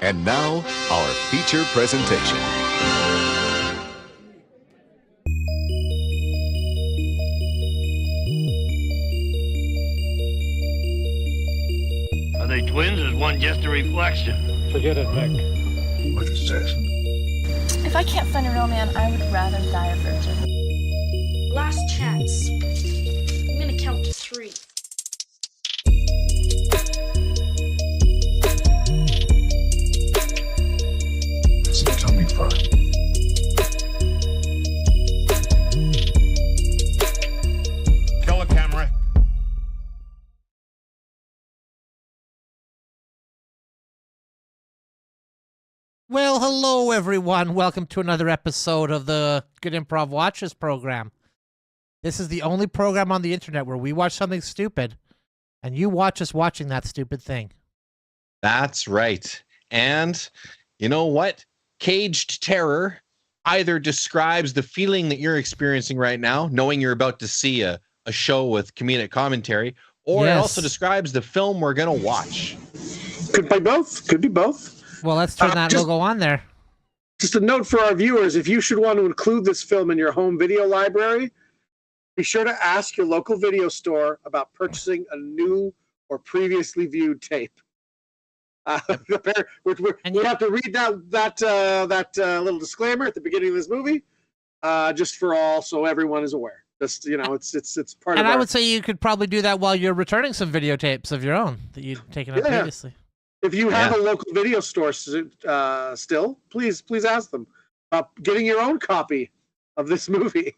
And now, our feature presentation. Are they twins or is one just a reflection? Forget it, Vic. What is this? If I can't find a real man, I would rather die a virgin. Last chance. I'm gonna count to 3. It's a tummy fry. Kill a camera. Well, hello everyone. Welcome to another episode of the Good Improv Watches program. This is the only program on the internet where we watch something stupid, and you watch us watching that stupid thing. That's right. And you know what? Caged terror either describes the feeling that you're experiencing right now, knowing you're about to see a show with comedic commentary, or it also describes the film we're going to watch. Could be both. Could be both. Well, let's turn that logo on there. Just a note for our viewers, if you should want to include this film in your home video library, be sure to ask your local video store about purchasing a new or previously viewed tape. We have to read that little disclaimer at the beginning of this movie, just for all, so everyone is aware. Just, you know, it's part of. And I would say you could probably do that while you're returning some videotapes of your own that you'd taken up previously. If you have a local video store still, please ask them about getting your own copy of this movie.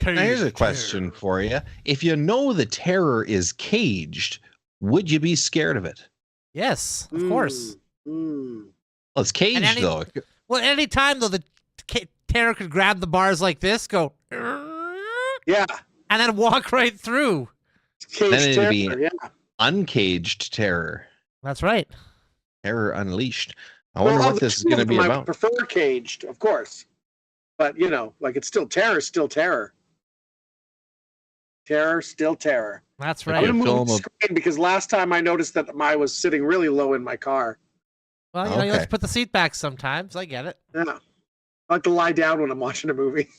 Now, here's a question for you. If you know the terror is caged, would you be scared of it? Yes, of course. Well, it's caged, though. Well, any time, though, the terror could grab the bars like this, go... Yeah. And then walk right through. Caged then it'd terror, be uncaged terror. That's right. Terror unleashed. I wonder what this is going to be about. I prefer caged, of course. But, you know, like it's still terror, still terror. Terror, still terror. That's right. I'm going to move the screen because last time I noticed that I was sitting really low in my car. Well, you know, you have to put the seat back sometimes. I get it. Yeah. I like to lie down when I'm watching a movie.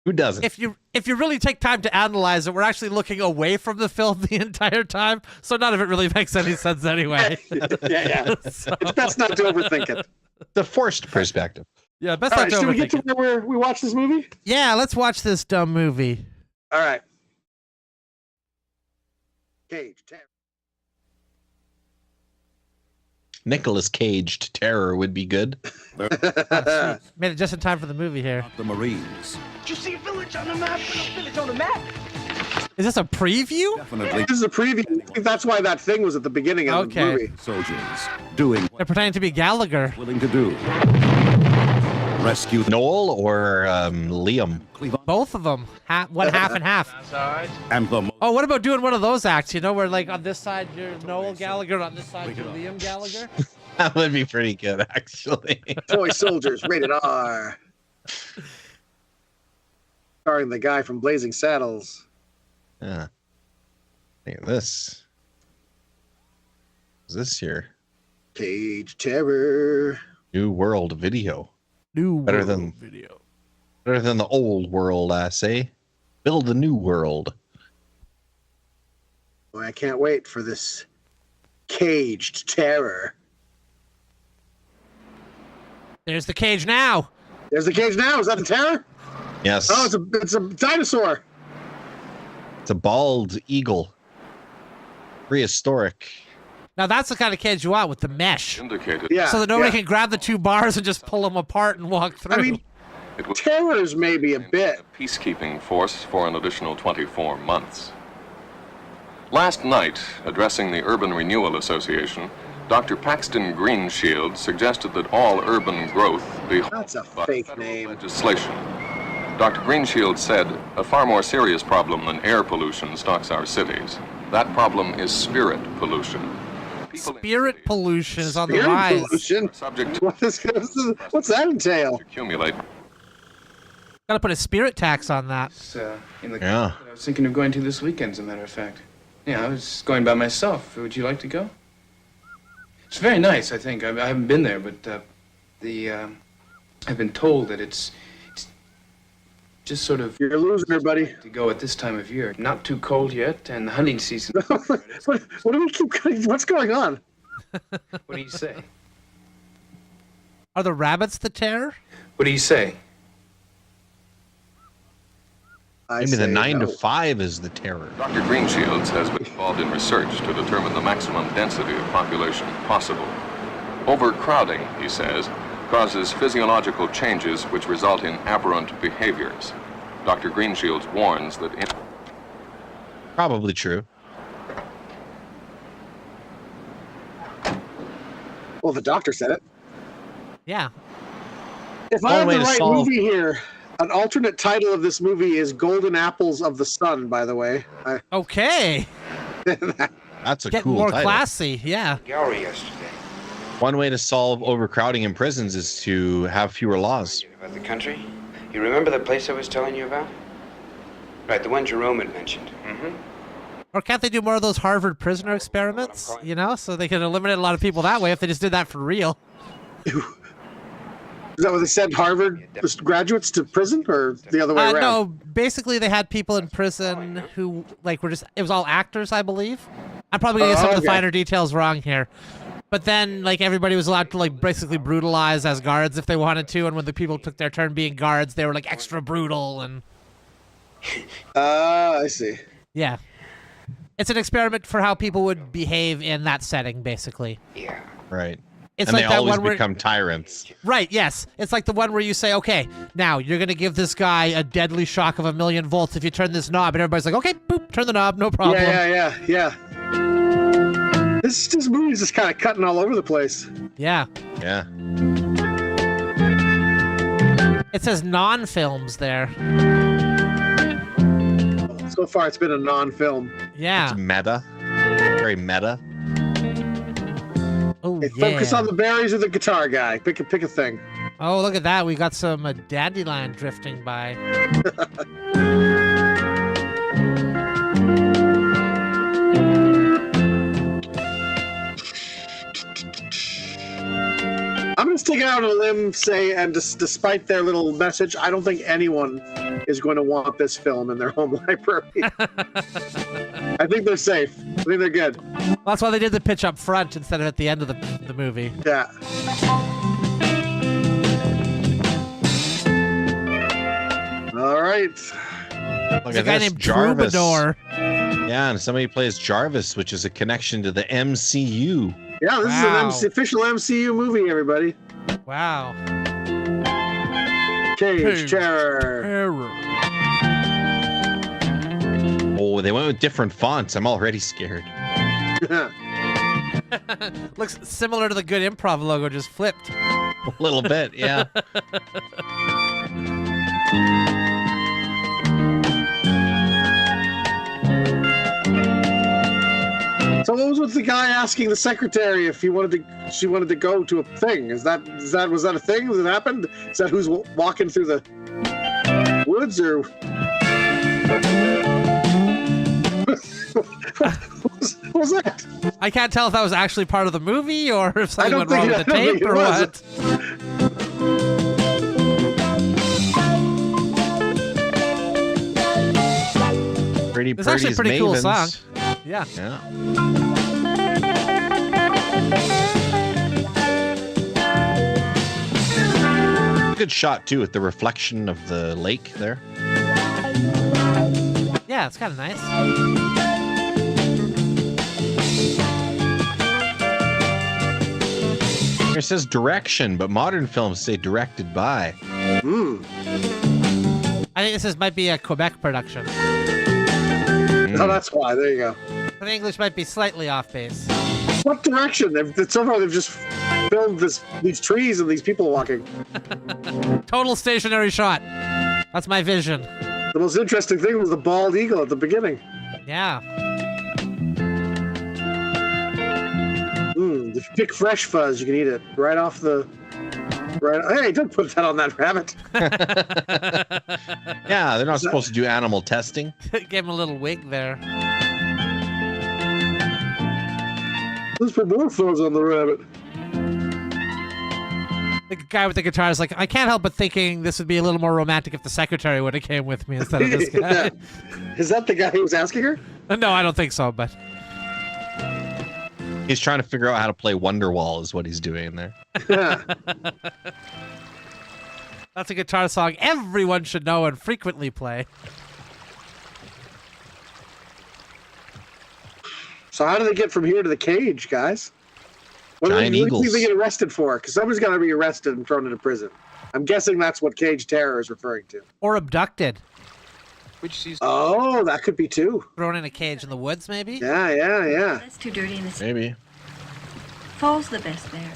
Who doesn't? If you really take time to analyze it, we're actually looking away from the film the entire time, so none of it really makes any sense anyway. yeah. So... It's best not to overthink it. The forced perspective. Yeah, best not to overthink it. Should we get to where we watch this movie? Yeah, let's watch this dumb movie. All right. Cage terror. Nicolas Caged terror would be good. Made it just in time for the movie here. The Marines. Did you see a village on the map? Village on the map? Is this a preview? Definitely. This is a preview. I think that's why that thing was at the beginning of the movie. Soldiers doing what they're pretending to be Gallagher. willing to do. Rescue Noel or Liam? Both of them. Half and half. and the Oh, what about doing one of those acts? You know, where like on this side you're Noel Gallagher, on this side you're Liam Gallagher. That would be pretty good, actually. Toy Soldiers, rated R. Starring the guy from Blazing Saddles. Yeah. Look at this. What's this here? Cage Terror. New World Video. Better than the old world, I say. Build a new world. Boy, I can't wait for this Caged Terror. There's the cage now. There's the cage now. Is that the terror? Yes. Oh, it's a dinosaur. It's a bald eagle. Prehistoric. Now that's the kind of cage you want with the mesh. Yeah. So that nobody can grab the two bars and just pull them apart and walk through. I mean, terrors maybe a bit. Peacekeeping force for an additional 24 months. Last night, addressing the Urban Renewal Association, Dr. Paxton Greenshield suggested that all urban growth be That's a by fake federal name. legislation. Dr. Greenshield said, a far more serious problem than air pollution stalks our cities. That problem is spirit pollution. People in Spirit cities pollution is on the Spirit rise. pollution? are subject to What's that entail? accumulate. Gotta put a spirit tax on that. In the Yeah. I was thinking of going to this weekend, as a matter of fact. Yeah, I was going by myself. Would you like to go? It's very nice, I think. I haven't been there, but I've been told that it's just sort of You're losing her, buddy. to go at this time of year. Not too cold yet, and the hunting season. What do we keep cutting? What's going on? What do you say? Are the rabbits the terror? What do you say? Maybe the 9 to 5 is the terror. Dr. Greenshields has been involved in research to determine the maximum density of population possible. Overcrowding, he says, causes physiological changes which result in aberrant behaviors. Dr. Greenshields warns that Probably true. Well, the doctor said it. Yeah. If I have way the to right solve- movie here, an alternate title of this movie is Golden Apples of the Sun, by the way. Okay. That's a Getting cool more title. classy. Yeah. Gallery yesterday. One way to solve overcrowding in prisons is to have fewer laws. About the country? You remember the place I was telling you about? Right, the one Jerome had mentioned. Mm-hmm. Or can't they do more of those Harvard prisoner experiments? You know, so they can eliminate a lot of people that way if they just did that for real. Is that what they sent Harvard graduates to prison, or the other way around? No, basically they had people in prison who like were just it was all actors, I believe. I'm probably gonna get some of the okay. finer details wrong here. But then like everybody was allowed to like basically brutalize as guards if they wanted to, and when the people took their turn being guards, they were like extra brutal and I see. yeah. It's an experiment for how people would behave in that setting, basically. Yeah. Right. It's And like they that always one where become tyrants. right, yes. It's like the one where you say, okay, now you're gonna give this guy a deadly shock of 1,000,000 volts if you turn this knob, and everybody's like, okay, boop, turn the knob, no problem. Yeah. This movie's just kind of cutting all over the place. Yeah. Yeah. It says non-films there. So far, it's been a non-film. Yeah. It's meta. Very meta. Oh, Hey, yeah. focus on the berries or the guitar guy. Pick a thing. Oh, look at that. We got some dandelion drifting by. I'm going to stick out on a limb, say, and despite their little message, I don't think anyone is going to want this film in their home library. I think they're safe. I think they're good. Well, that's why they did the pitch up front instead of at the end of the movie. Yeah. All right. Look There's a at guy this, named Jarvis. Troubadour. Yeah, and somebody plays Jarvis, which is a connection to the MCU. Yeah, this Wow. is an official MCU movie, everybody. Wow. Cage Terror. Terror. Oh, they went with different fonts. I'm already scared. Looks similar to the Good Improv logo, just flipped. A little bit, yeah. So what was with the guy asking the secretary if she wanted to go to a thing? Was that a thing that happened? Is that who's walking through the woods or? What was that? I can't tell if that was actually part of the movie or if I something don't went wrong think with the I don't think tape it or was. what. Pretty It's actually a pretty cool song. Yeah. Yeah. Good shot too with the reflection of the lake there. Yeah, it's kind of nice. It says direction, but modern films say directed by. I think this might be a Quebec production. Oh, that's why. There you go. The English might be slightly off base. What direction? So far, they've just filmed these trees and these people walking. Total stationary shot. That's my vision. The most interesting thing was the bald eagle at the beginning. Yeah. If you pick fresh fuzz, you can eat it right off the... Hey, don't put that on that rabbit. Yeah, they're not supposed to do animal testing. Give him a little wig there. Let's put more fuzz on the rabbit. The guy with the guitar is like, I can't help but thinking this would be a little more romantic if the secretary would have came with me instead of this guy. Is that the guy who was asking her? No, I don't think so, but... He's trying to figure out how to play Wonderwall is what he's doing there. That's a guitar song everyone should know and frequently play. So how do they get from here to the cage, guys? What do Giant they eagles. get arrested for? Because somebody's got to be arrested and thrown into prison. I'm guessing that's what cage terror is referring to. Or abducted. Which season? Oh, that could be too. Thrown in a cage in the woods, maybe? Yeah. That's too dirty and it's Maybe. Fall's the best there.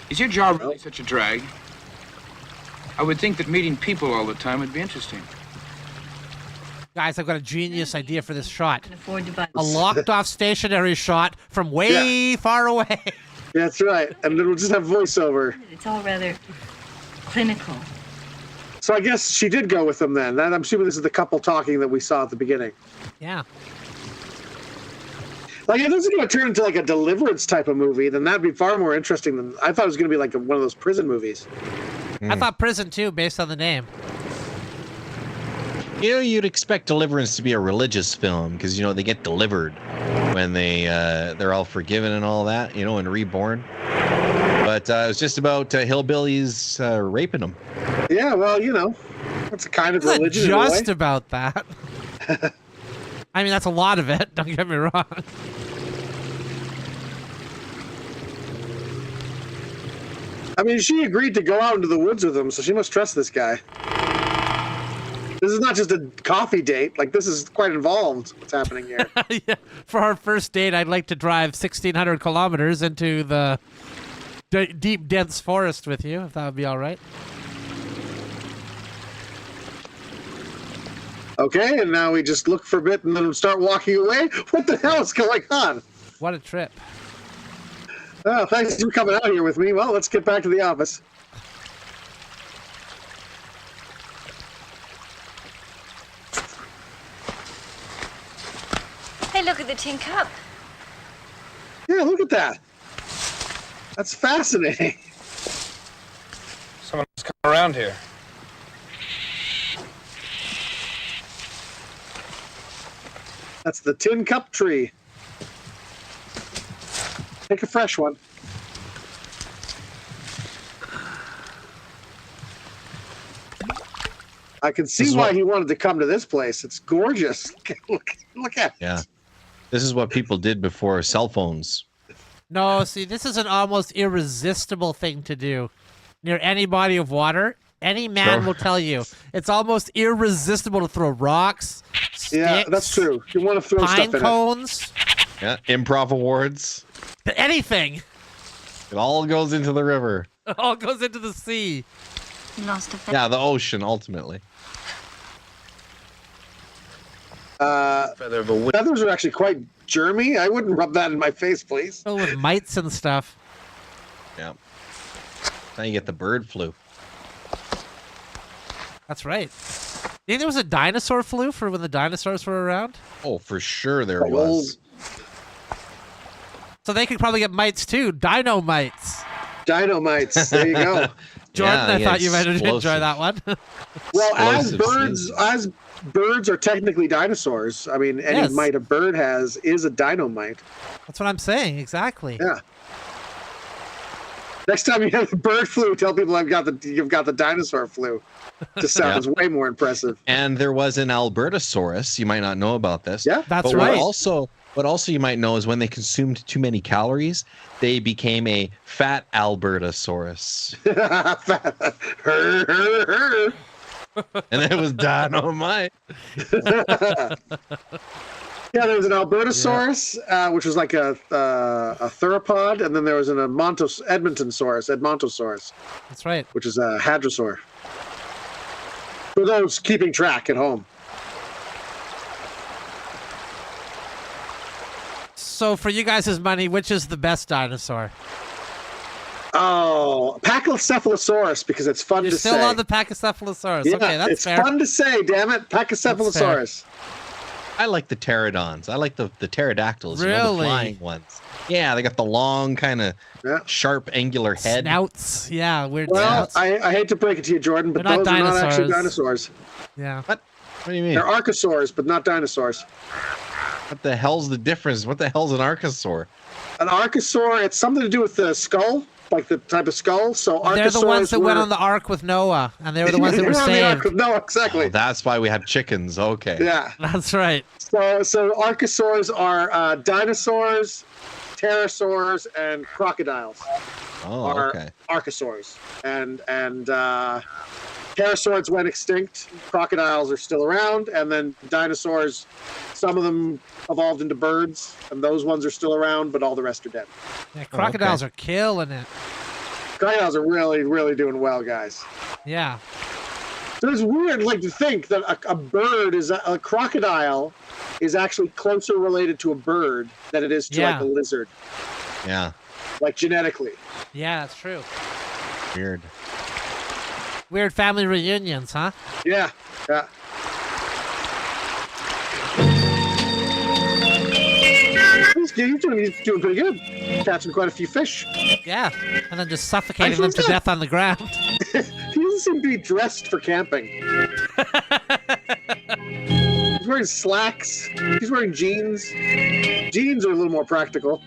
Is your job really such a drag? I would think that meeting people all the time would be interesting. Guys, I've got a genius idea for this shot. Can afford to buy A locked-off stationary shot from way far away. That's right. And then we'll just have voiceover. It's all rather clinical. So I guess she did go with them then. I'm assuming this is the couple talking that we saw at the beginning. Yeah. Like, if this is going to turn into like a Deliverance type of movie, then that'd be far more interesting than... I thought it was going to be like one of those prison movies. I thought prison, too, based on the name. You know, you'd expect Deliverance to be a religious film because, you know, they get delivered when they're all forgiven and all that, you know, and reborn. But it was just about hillbillies raping them. Yeah, well, you know, that's a kind of It's religion. not in a way. just about that. I mean, that's a lot of it. Don't get me wrong. I mean, she agreed to go out into the woods with him, so she must trust this guy. This is not just a coffee date. Like, this is quite involved, what's happening here. Yeah. For our first date, I'd like to drive 1,600 kilometers into the deep, dense forest with you, if that would be all right. Okay, and now we just look for a bit and then start walking away? What the hell is going on? What a trip. Oh, thanks for coming out here with me. Well, let's get back to the office. Hey, look at the tin cup. Yeah, look at that. That's fascinating. Someone's come around here. That's the tin cup tree. Take a fresh one. I can see why he wanted to come to this place. It's gorgeous. Look at it. Yeah. This is what people did before cell phones. No, see, this is an almost irresistible thing to do. Near any body of water, any man will tell you, it's almost irresistible to throw rocks, sticks, Yeah, that's true. You want to throw pine stuff in cones, Yeah. Improv awards. anything. It all goes into the river. It all goes into the sea. Lost a Yeah, the ocean, ultimately. Feather of a wing. Feathers are actually quite germy. I wouldn't rub that in my face, please. Filled with mites and stuff. Yeah. Now you get the bird flu. That's right. You think there was a dinosaur flu for when the dinosaurs were around? Oh, for sure there Like was. So they could probably get mites too. Dino mites. Dynamites. There you go. Jordan, Yeah, I yeah, thought you might enjoy explosive. that one. Well, Explosive as birds are technically dinosaurs. I mean, any Yes. mite a bird has is a dynamite. That's what I'm saying. Exactly. Yeah. Next time you have the bird flu, tell people you've got the dinosaur flu. Just sounds way more impressive. And there was an Albertosaurus. You might not know about this. Yeah. That's but right. What also you might know is when they consumed too many calories, they became a fat Albertosaurus. Her. And it was dynamite. Yeah, there was an Albertosaurus, which was like a theropod, and then there was an Edmontosaurus, That's right. which is a hadrosaur. For those keeping track at home. So for you guys' money, which is the best dinosaur? Oh, Pachycephalosaurus, because it's fun You're to still say. on the Pachycephalosaurus. Yeah, Okay, that's it's fair. fun to say, damn it. Pachycephalosaurus. I like the pterodons. I like the pterodactyls. You know, the Really? flying ones. Yeah, they got the long, kind of sharp, angular head. Snouts. Yeah, weird Well, snouts. I hate to break it to you, Jordan, but They're not those are not actually dinosaurs. dinosaurs. Yeah. What? What do you mean? They're archosaurs, but not dinosaurs. What the hell's the difference? What the hell's an archosaur? An archosaur, it's something to do with the skull, like the type of skull. So They're the ones that were... went on the ark with Noah, and they were the ones that were on the ark saved. with Noah, exactly. Oh, that's why we have chickens. Okay. Yeah. That's right. So archosaurs are dinosaurs, pterosaurs, and crocodiles. Oh, are okay. archosaurs. And pterosaurs went extinct. Crocodiles are still around, and then dinosaurs, some of them evolved into birds, and those ones are still around, but all the rest are dead. Yeah, crocodiles are killing it. Crocodiles are really, really doing well, guys. Yeah. So it's weird, like, to think that a bird is a crocodile is actually closer related to a bird than it is to like a lizard, Yeah. like genetically. Yeah, that's true. Weird. Weird family reunions, huh? Yeah. Yeah. He's doing pretty good. Catching quite a few fish. Yeah. And then just suffocating Actually, them to yeah. death on the ground. He doesn't seem to be dressed for camping. He's wearing slacks. He's wearing jeans. Jeans are a little more practical.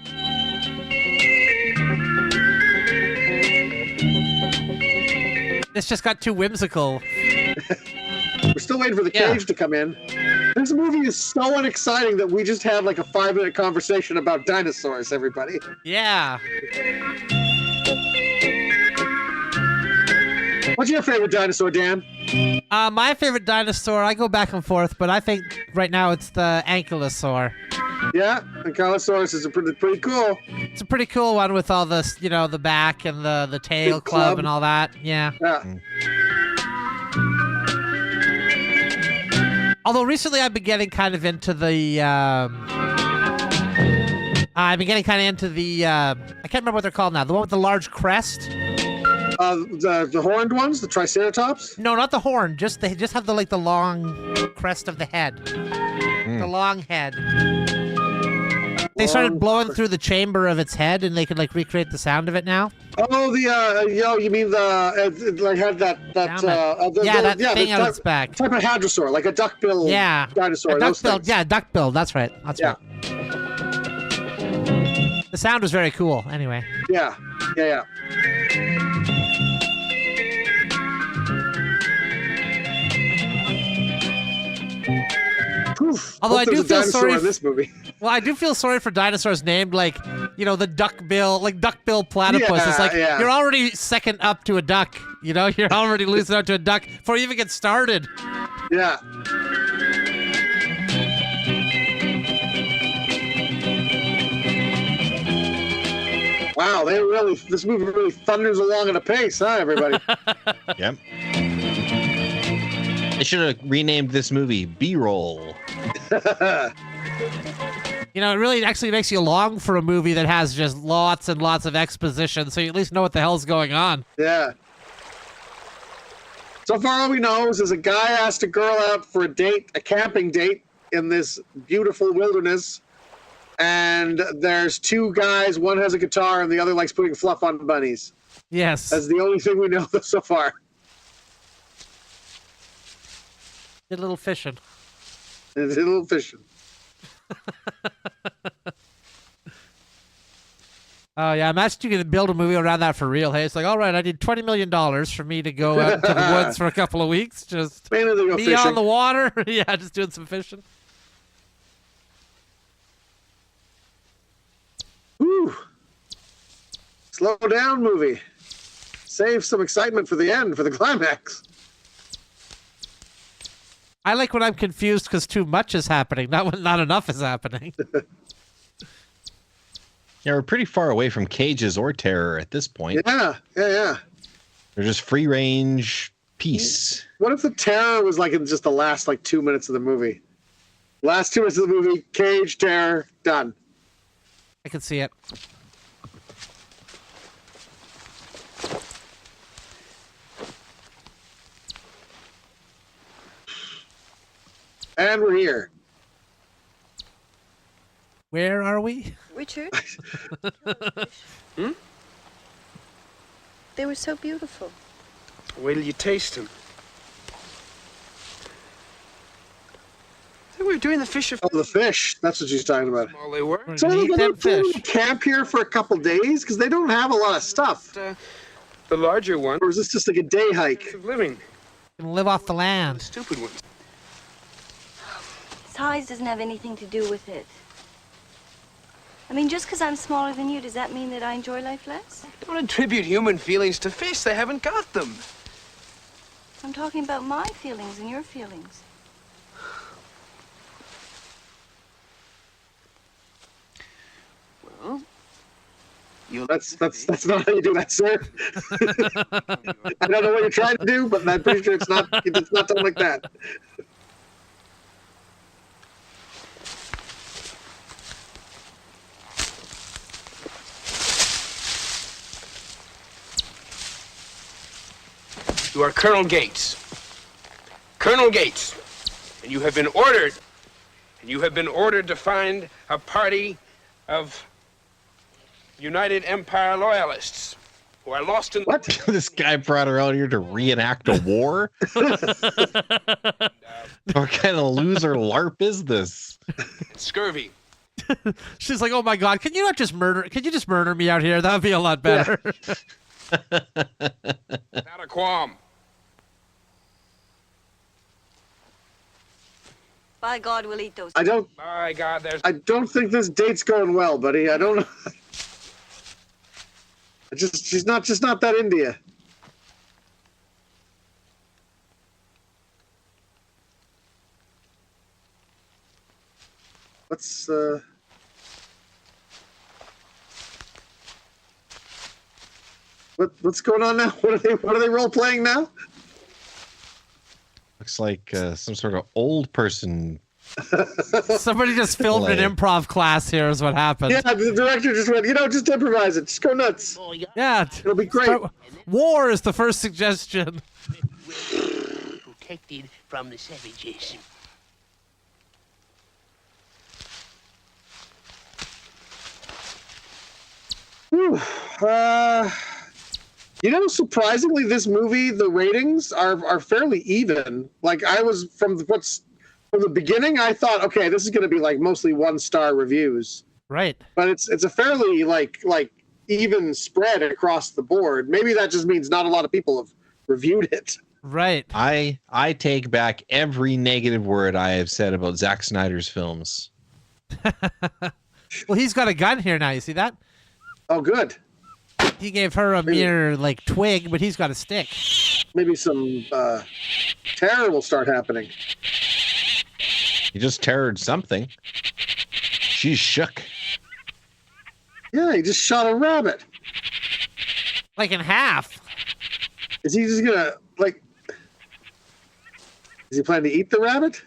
This just got too whimsical. We're still waiting for the cage to come in. This movie is so unexciting that we just had like a 5-minute conversation about dinosaurs, everybody. Yeah. What's your favorite dinosaur, Dan? My favorite dinosaur, I go back and forth, but I think right now it's the ankylosaur. Yeah, Ankylosaurus is pretty cool. It's a pretty cool one with all this, you know, the back and the tail Big club club. and all that. Yeah. Yeah. Although recently I've been getting kind of into the, I can't remember what they're called now. The one with the large crest. The horned ones, the Triceratops? No, not the horn. They just have the long crest of the head. The long head. They started blowing through the chamber of its head, and they could like recreate the sound of it now. Oh, you mean the like had that thing out its back. Type of hadrosaur, like a duckbill dinosaur. A those duckbill, things. yeah, duckbill. That's right. That's right. The sound was very cool. Anyway. Yeah. Although I do feel sorry in this movie. Well, I do feel sorry for dinosaurs named like, you know, the duckbill platypus. Yeah, It's like yeah. you're already second up to a duck. You know, you're already losing out to a duck before you even get started. Yeah. Wow, this movie really thunders along at a pace, huh, everybody? Yep. They should have renamed this movie B-Roll. You know, it really actually makes you long for a movie that has just lots and lots of exposition, so you at least know what the hell's going on. Yeah. So far, all we know is there's a guy asked a girl out for a camping date in this beautiful wilderness. And there's two guys, one has a guitar and the other likes putting fluff on bunnies. Yes. That's the only thing we know so far. Did a little fishing. Did a little fishing. Oh, yeah. Imagine you could build a movie around that for real. Hey, it's like, all right, I need $20 million for me to go out to the woods for a couple of weeks. Just Mainly they go be fishing. on the water. Yeah, just doing some fishing. Whew. Slow down movie. Save some excitement for the end, for the climax. I like when I'm confused because too much is happening, not when not enough is happening. Yeah, we're pretty far away from cages or terror at this point. Yeah. They're just free range peace. What if the terror was like in just the last like 2 minutes of the movie? Last 2 minutes of the movie, cage, terror, done. I can see it. And we're here. Where are we? Richard? They were so beautiful. Wait till you taste them. They were doing the fish. Oh, the fish. That's what she's talking about. All they were. So Eat they're them going to fish. camp here for a couple days because they don't have a lot of stuff. The larger one. Or is this just like a day hike? Of living. You can live off the The land. stupid ones. Size doesn't have anything to do with it. I mean, just because I'm smaller than you, does that mean that I enjoy life less? Don't attribute human feelings to fish. They haven't got them. I'm talking about my feelings and your feelings. Well, That's not how you do that, sir. I don't know what you're trying to do, but I'm pretty sure it's not done like that. you are Colonel Gates. Colonel Gates. And you have been ordered. And you have been ordered to find a party of United Empire loyalists who are lost in What? This guy brought her out here to reenact a war? What kind of loser LARP is this? scurvy. She's like, "Oh my God, can you not just murder? Can you just murder me out here? That would be a lot better." Without a qualm. By God, we'll eat those. I don't My God, there's think this date's going well, buddy. I don't know. She's not that into you. What's going on now? What are they role playing now? Looks like some sort of old person. Somebody just filmed an improv class here is what happened. Yeah, the director just went, just improvise it. Just go nuts. Yeah. It'll be great. War is the first suggestion. Protected from the savages. Whew. Surprisingly, this movie, the ratings are fairly even. Like I was from the beginning, I thought, okay, this is going to be like mostly 1-star reviews. Right. But it's a fairly like even spread across the board. Maybe that just means not a lot of people have reviewed it. Right. I take back every negative word I have said about Zack Snyder's films. Well, he's got a gun here now. You see that? Oh, good. He gave her a mere twig, but he's got a stick. Maybe some terror will start happening. He just terrored something. She's shook. Yeah, he just shot a rabbit. Like in half. Is he just gonna is he planning to eat the rabbit?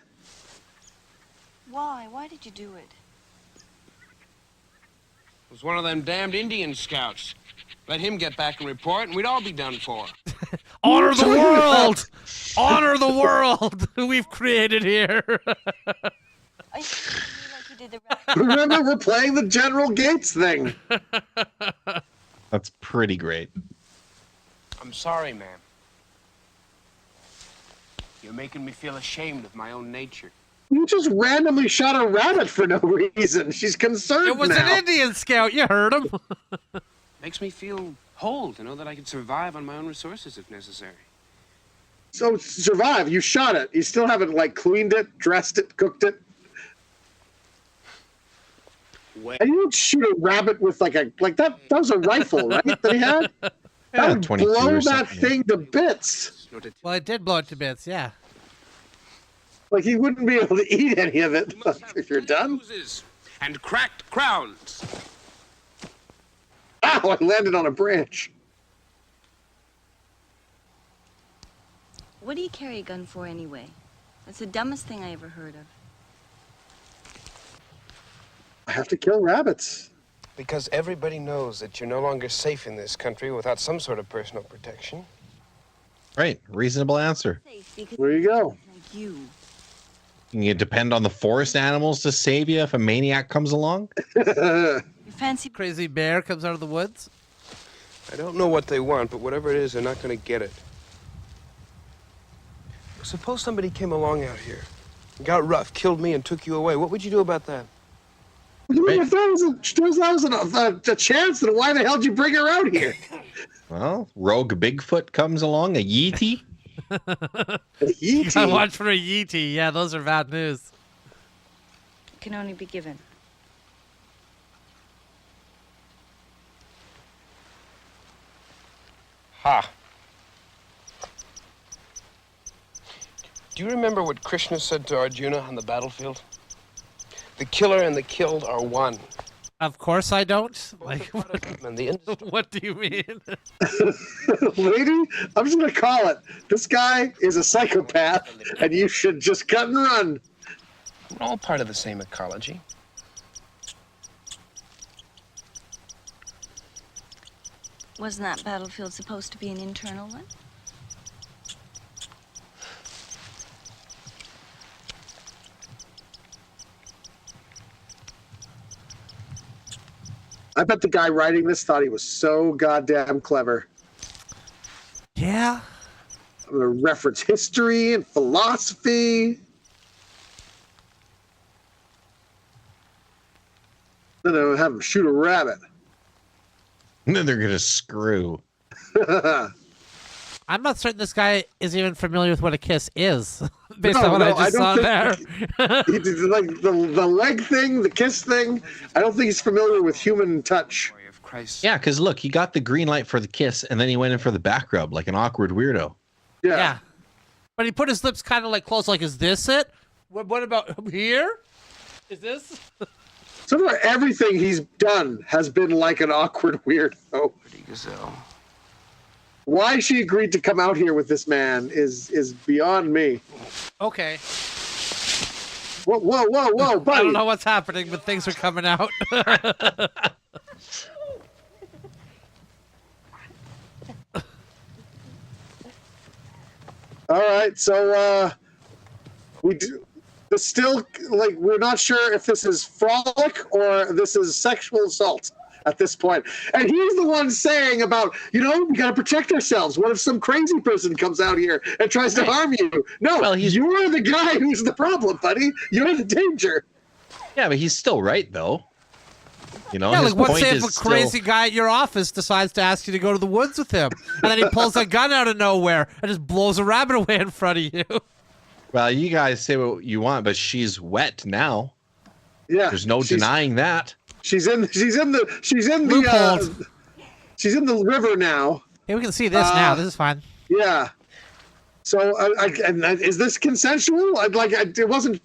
Why? Why did you do it? It was one of them damned Indian scouts. Let him get back and report, and we'd all be done for. Honor the world! Honor the world we've created here. Are you like you did the rabbit? Remember, we're playing the General Gates thing. That's pretty great. I'm sorry, ma'am. You're making me feel ashamed of my own nature. You just randomly shot a rabbit for no reason. She's concerned It was now. an Indian scout. You heard him. Makes me feel whole to know that I can survive on my own resources if necessary. So survive. You shot it. You still haven't cleaned it, dressed it, cooked it. Well, And you don't shoot a rabbit with that. That was a rifle, right? That he had. That would 22 blow or that something. thing to bits. Well, it did blow it to bits, yeah. Like he wouldn't be able to eat any of it if you're done. Noses and cracked crowns. Ow! I landed on a branch. What do you carry a gun for anyway? That's the dumbest thing I ever heard of. I have to kill rabbits. Because everybody knows that you're no longer safe in this country without some sort of personal protection. Right. Reasonable answer. There you go. Like you. You depend on the forest animals to save you if a maniac comes along? Your fancy Crazy bear comes out of the woods. I don't know what they want, but whatever it is, they're not going to get it. Suppose somebody came along out here, got rough, killed me, and took you away. What would you do about that? What do you mean if that was a chance, then why the hell did you bring her out here? Well, rogue Bigfoot comes along, a Yeetie. A Yeetie? I watch for a Yeetie. Yeah, those are bad news. It can only be given. Ha! Do you remember what Krishna said to Arjuna on the battlefield? The killer and the killed are one. Of course I don't. Like, And the industry. what do you mean? Lady, I'm just going to call it. This guy is a psychopath, and you should just cut and run. We're all part of the same ecology. Wasn't that battlefield supposed to be an internal one? I bet the guy writing this thought he was so goddamn clever. Yeah. I'm going to reference history and philosophy. Then I'll have him shoot a rabbit. And then they're going to screw. I'm not certain this guy is even familiar with what a kiss is, based No, on what no, I just saw there. He did, like the leg thing, the kiss thing. I don't think he's familiar with human touch. Yeah, because look, he got the green light for the kiss, and then he went in for the back rub like an awkward weirdo. Yeah. But he put his lips kind of like close, like, is this it? What about here? Is this? So far, everything he's done has been like an awkward weirdo. Gazelle. Why she agreed to come out here with this man is beyond me. Okay. Whoa, buddy. I don't know what's happening, but things are coming out. All right, so we do. This still, like, we're not sure if this is frolic or this is sexual assault at this point. And he's the one saying about, we got to protect ourselves. What if some crazy person comes out here and tries to harm you? No, well, you're the guy who's the problem, buddy. You're the danger. Yeah, but he's still right, though. Yeah, his like, what point say if is a crazy guy at your office decides to ask you to go to the woods with him, and then he pulls a gun out of nowhere and just blows a rabbit away in front of you? Well, you guys say what you want, but she's wet now. Yeah, there's no denying that. She's in the river now. Hey, we can see this now. This is fine. Yeah. So, is this consensual? It wasn't.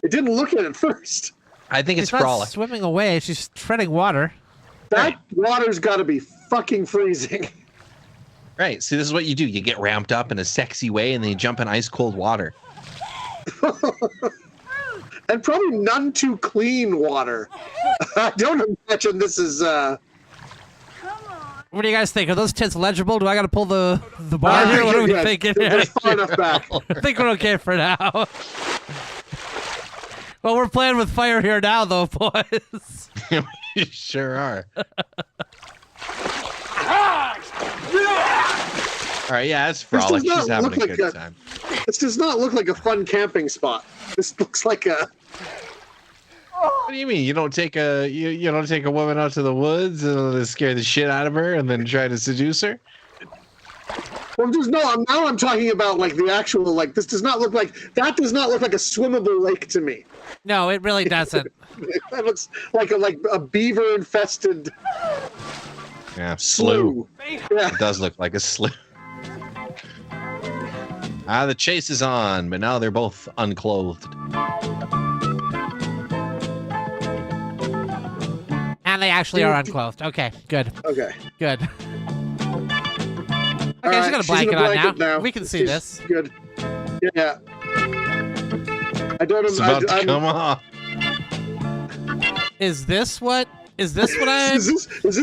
It didn't look it at first. I think it's She's not frolic. swimming away. She's treading water. That water's got to be fucking freezing. Right. See, this is what you do. You get ramped up in a sexy way, and then you jump in ice cold water. And probably none too clean water. I don't imagine this is. What do you guys think? Are those tits legible? Do I got to pull the bar here? What are we thinking? They're far enough back. I think we're okay for now. Well, we're playing with fire here now, though, boys. We sure are. All right, yeah, it's frolic. She's having a good time. This does not look like a fun camping spot. This looks like a. What do you mean? You don't take a you don't take a woman out to the woods and scare the shit out of her and then try to seduce her? Well, now I'm talking about like the actual this does not look like a swimmable lake to me. No, it really doesn't. That looks like a beaver infested. Yeah, slough. Yeah. It does look like a slough. The chase is on, but now they're both unclothed. And they actually are unclothed. Okay, good. Okay. Good. Okay, All she's right, got a blanket, in a on now. We can see She's this. Good. Yeah. I don't It's know. about to come off. Is this what I? Is this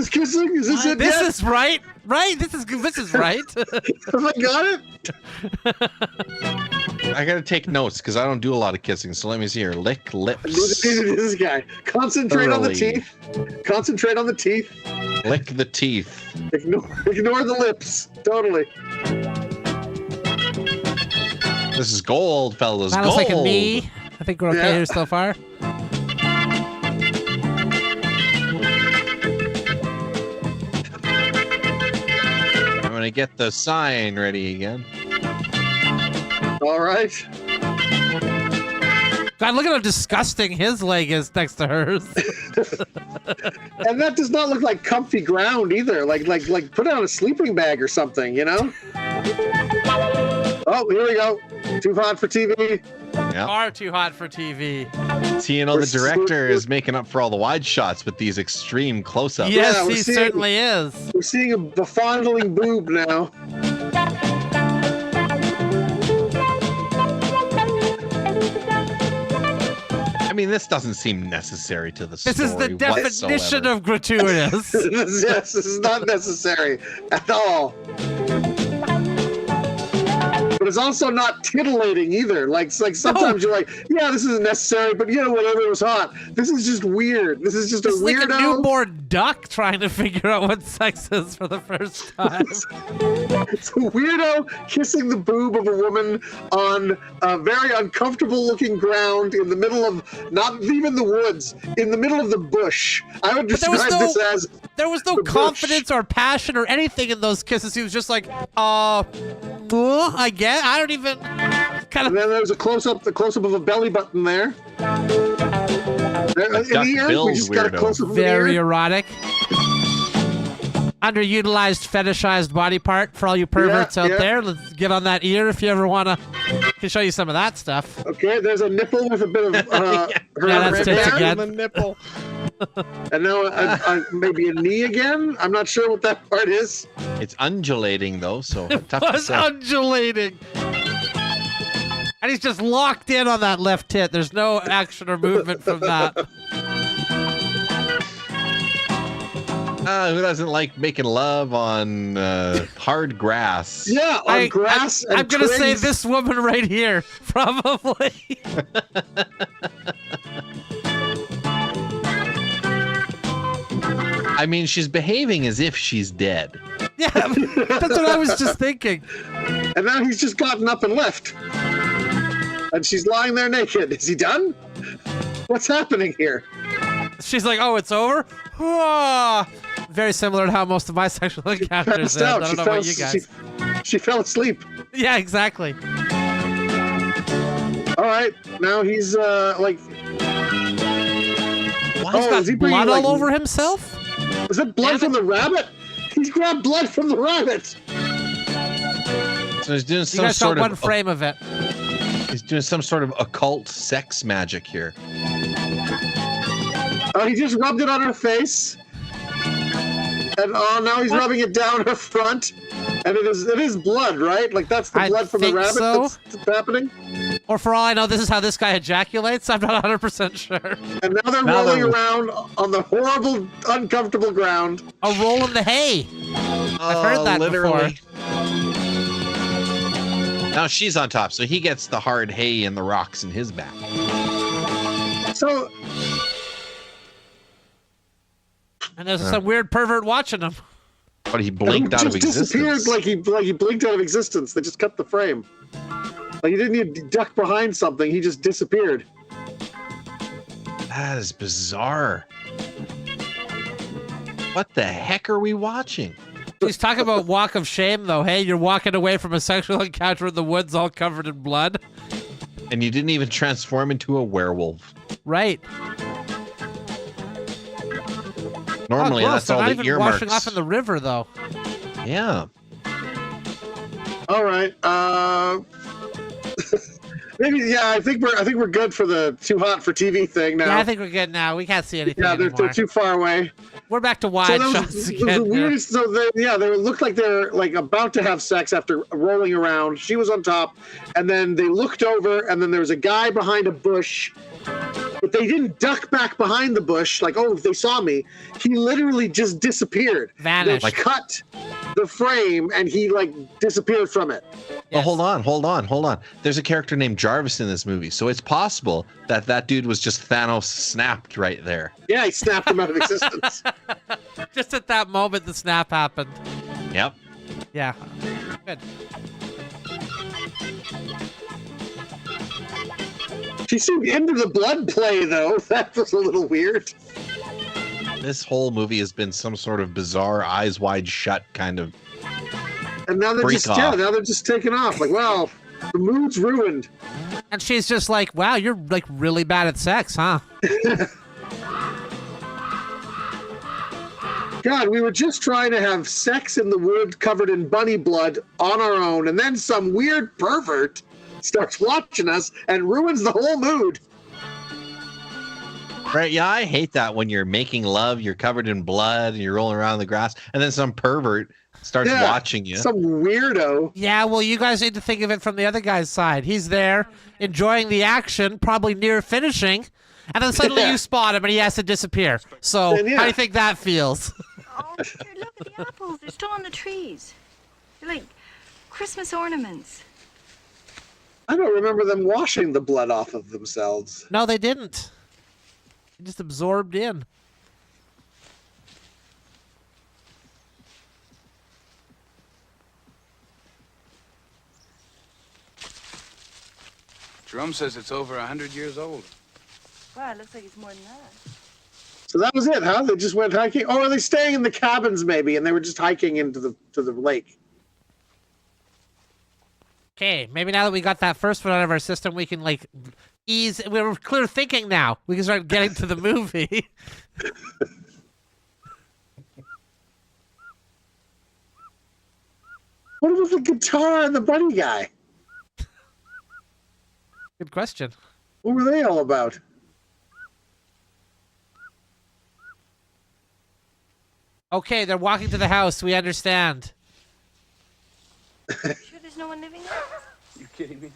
kissing? Is this it? This yet? is right. Right. This is right. Have I got it? I gotta take notes because I don't do a lot of kissing. So let me see here. Lick lips. This guy. Concentrate on the Thoroughly. teeth. Concentrate on the teeth. Lick the teeth. Ignore the lips. Totally. This is gold, fellas. That Gold. looks like a knee. I think we're okay here so far. I'm gonna get the sign ready again. All right. God, look at how disgusting his leg is next to hers. And that does not look like comfy ground either. Like put it on a sleeping bag or something, you know? Oh, here we go. Too hot for TV. Yeah. Far too hot for TV. See, you know, the director is making up for all the wide shots with these extreme close-ups. Yes, Yeah, he certainly is. We're seeing a fondling boob now. I mean, this doesn't seem necessary to the story. This is the definition whatsoever. of gratuitous. Yes, this is not necessary at all. But it's also not titillating either. Like sometimes you're like, yeah, this isn't necessary, but you know, whatever, it was hot. This is just weird. This is just It's a like weirdo. a newborn duck trying to figure out what sex is for the first time. It's a weirdo kissing the boob of a woman on a very uncomfortable looking ground in the middle of not even the woods, in the middle of the bush. I would describe this as there was no the confidence or passion or anything in those kisses. He was just like, I guess. I don't even kind of. And then there was the close up of a belly button there. In the ear, we just got a close up of the Very ear. erotic. Underutilized, fetishized body part for all you perverts out there. Let's get on that ear if you ever want to. Can show you some of that stuff. Okay, there's a nipple with a bit of yeah, that's tits again. The nipple. And now maybe a knee again. I'm not sure what that part is. It's undulating though, so tough to Was say. undulating. And he's just locked in on that left tit. There's no action or movement from that. Who doesn't like making love on hard grass? Yeah, on grass. I'm going to say this woman right here, probably. I mean, she's behaving as if she's dead. Yeah, that's what I was just thinking. And now he's just gotten up and left. And she's lying there naked. Is he done? What's happening here? She's like, oh, it's over? Ah. Very similar to how most of my sexual encounters end. I don't know about you guys. She fell asleep. Yeah, exactly. All right, now he's like... He's got blood all over himself? Is that blood from the rabbit? He's grabbed blood from the rabbit. So he's doing You some guys saw sort of one frame of it. He's doing some sort of occult sex magic here. Oh, he just rubbed it on her face. And now he's rubbing it down her front. And it is blood, right? Like that's the blood from the rabbit that's happening. Or for all I know, this is how this guy ejaculates. I'm not 100% sure. And now they're rolling around on the horrible, uncomfortable ground. A roll in the hay. I've heard that literally. before. Now she's on top, so he gets the hard hay and the rocks in his back. So. And there's some weird pervert watching him. But he blinked out of existence. Disappeared like he blinked out of existence. They just cut the frame. Like he didn't even duck behind something. He just disappeared. That is bizarre. What the heck are we watching? He's talking about walk of shame, though. Hey, you're walking away from a sexual encounter in the woods all covered in blood. And you didn't even transform into a werewolf. Right. Normally, gross. that's They're all not the even earmarks. washing off in the river, though. Yeah. All right. Maybe, yeah. I think we're good for the too hot for TV thing now. Yeah, I think we're good now. We can't see anything yeah, anymore. they're too far away. We're back to So wide that was, shots it was the again. weirdest. So they looked like they're like about to have sex after rolling around. She was on top, and then they looked over, and then there was a guy behind a bush. But they didn't duck back behind the bush, like, oh, they saw me. He literally just disappeared. Vanished. They cut the frame, and he, like, disappeared from it. Well, hold on. There's a character named Jarvis in this movie, so it's possible that dude was just Thanos snapped right there. Yeah, he snapped him out of existence. Just at that moment, the snap happened. Yep. Yeah. Good. She seemed into the blood play, though. That was a little weird. This whole movie has been some sort of bizarre, eyes wide shut kind of. And now they're Freak off. now they're just taking off. Like, well, the mood's ruined. And she's just like, wow, you're like really bad at sex, huh? God, we were just trying to have sex in the wood covered in bunny blood on our own, and then some weird pervert starts watching us and ruins the whole mood. Right, yeah, I hate that when you're making love, you're covered in blood, and you're rolling around in the grass, and then some pervert starts watching you. Some weirdo. Yeah, well, you guys need to think of it from the other guy's side. He's there enjoying the action, probably near finishing, and then suddenly you spot him and he has to disappear. So, how do you think that feels? Oh, sure, look at the apples. They're still on the trees. They're like Christmas ornaments. I don't remember them washing the blood off of themselves. No, they didn't. They just absorbed in. Jerome says it's over 100 years old. Wow, it looks like it's more than that. So that was it, huh? They just went hiking. Oh, are they staying in the cabins maybe? And they were just hiking into the lake. Okay, maybe now that we got that first one out of our system, we can like ease. We're clear thinking now. We can start getting to the movie. What about the guitar and the bunny guy? Good question. What were they all about? Okay, they're walking to the house. We understand. Sure there's no one living there? You kidding me?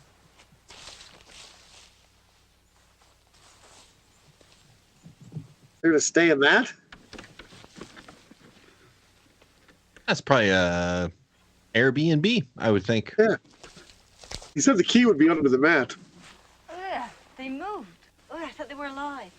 They're gonna stay in that? That's probably a Airbnb, I would think. Yeah. He said the key would be under the mat. Ugh, they moved. Oh, I thought they were alive.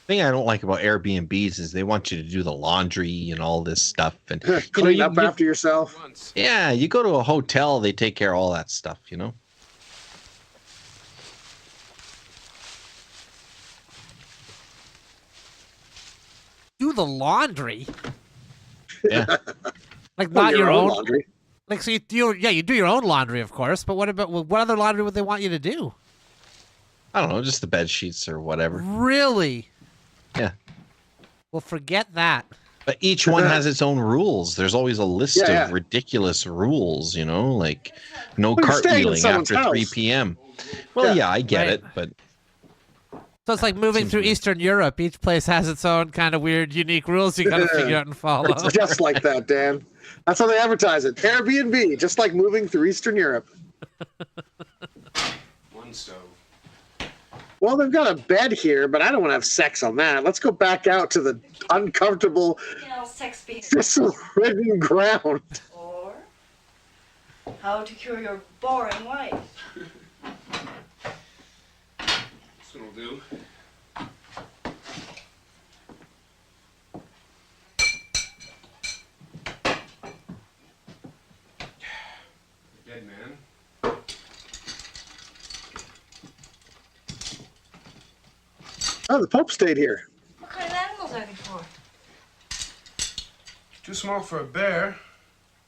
The thing I don't like about Airbnbs is they want you to do the laundry and all this stuff, and Clean up after yourself. Yeah, you go to a hotel, they take care of all that stuff, you know. Do the laundry. Yeah. Like Well, not your own laundry. Like so, you do your own laundry, of course. But what about what other laundry would they want you to do? I don't know, just the bed sheets or whatever. Really? Yeah. Well, forget that. But each one has its own rules. There's always a list Yeah, of ridiculous rules, you know, like no Well, you're staying in cartwheeling someone's after 3 house. p.m. Well, yeah, I get Right. it, but So it's like moving through Eastern Europe. Each place has its own kind of weird, unique rules you got to figure out and follow. It's just like that, Dan. That's how they advertise it. Airbnb, just like moving through Eastern Europe. One stove. Well, they've got a bed here, but I don't want to have sex on that. Let's go back out to the uncomfortable, Sex being. thistle-ridden ground. Or how to cure your boring wife. This one'll do. Dead man. Oh, the Pope stayed here. What kind of animals are they for? Too small for a bear.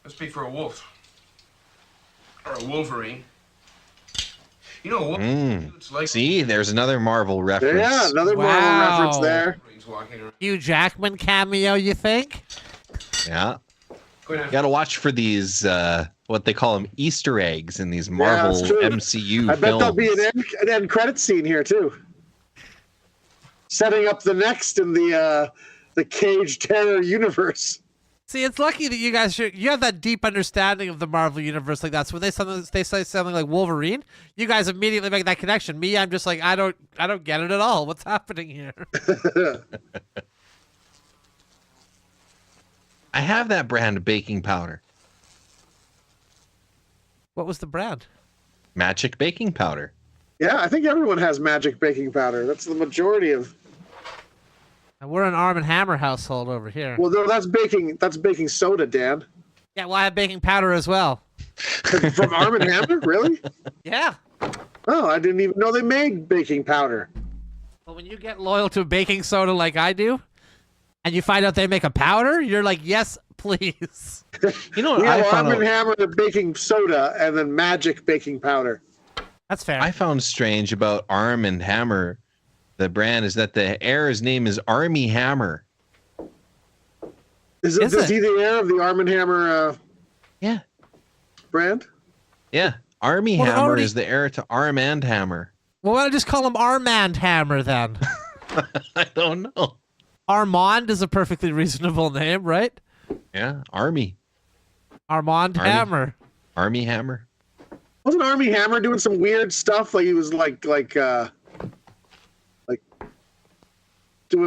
Must be for a wolf. Or a wolverine. You know, a wolf. It's like see, there's another Marvel reference. Yeah, another Marvel reference there. wolverines walking around. Hugh Jackman cameo, you think? Yeah. Go You gotta watch for these what they call them Easter eggs in these Yeah, Marvel that's true. MCU I bet films. there'll be an end credit scene here too. Setting up the next in the Cage Terror universe. See, it's lucky that you have that deep understanding of the Marvel universe like that. So when they say something like Wolverine, you guys immediately make that connection. Me, I'm just like, I don't get it at all. What's happening here? I have that brand of baking powder. What was the brand? Magic baking powder. Yeah, I think everyone has magic baking powder. That's the majority of. And we're an Arm & Hammer household over here. Well, no, that's baking soda, Dan. Yeah, well, I have baking powder as well. From Arm & Hammer? Really? Yeah. Oh, I didn't even know they made baking powder. Well, when you get loyal to baking soda like I do, and you find out they make a powder, you're like, yes, please. You know, We I have found Arm & out, Hammer baking soda and then magic baking powder. That's fair. I found strange about Arm & Hammer, the brand, is that the heir's name is Army Hammer. Is he the heir of the Arm & Hammer Yeah. brand? Yeah. Army Well, Hammer is the heir to Arm and Hammer. Well, why don't I just call him Armand Hammer then? I don't know. Armand is a perfectly reasonable name, right? Yeah, Army. Armand Hammer. Army Hammer. Wasn't Army Hammer doing some weird stuff? Like he was like doing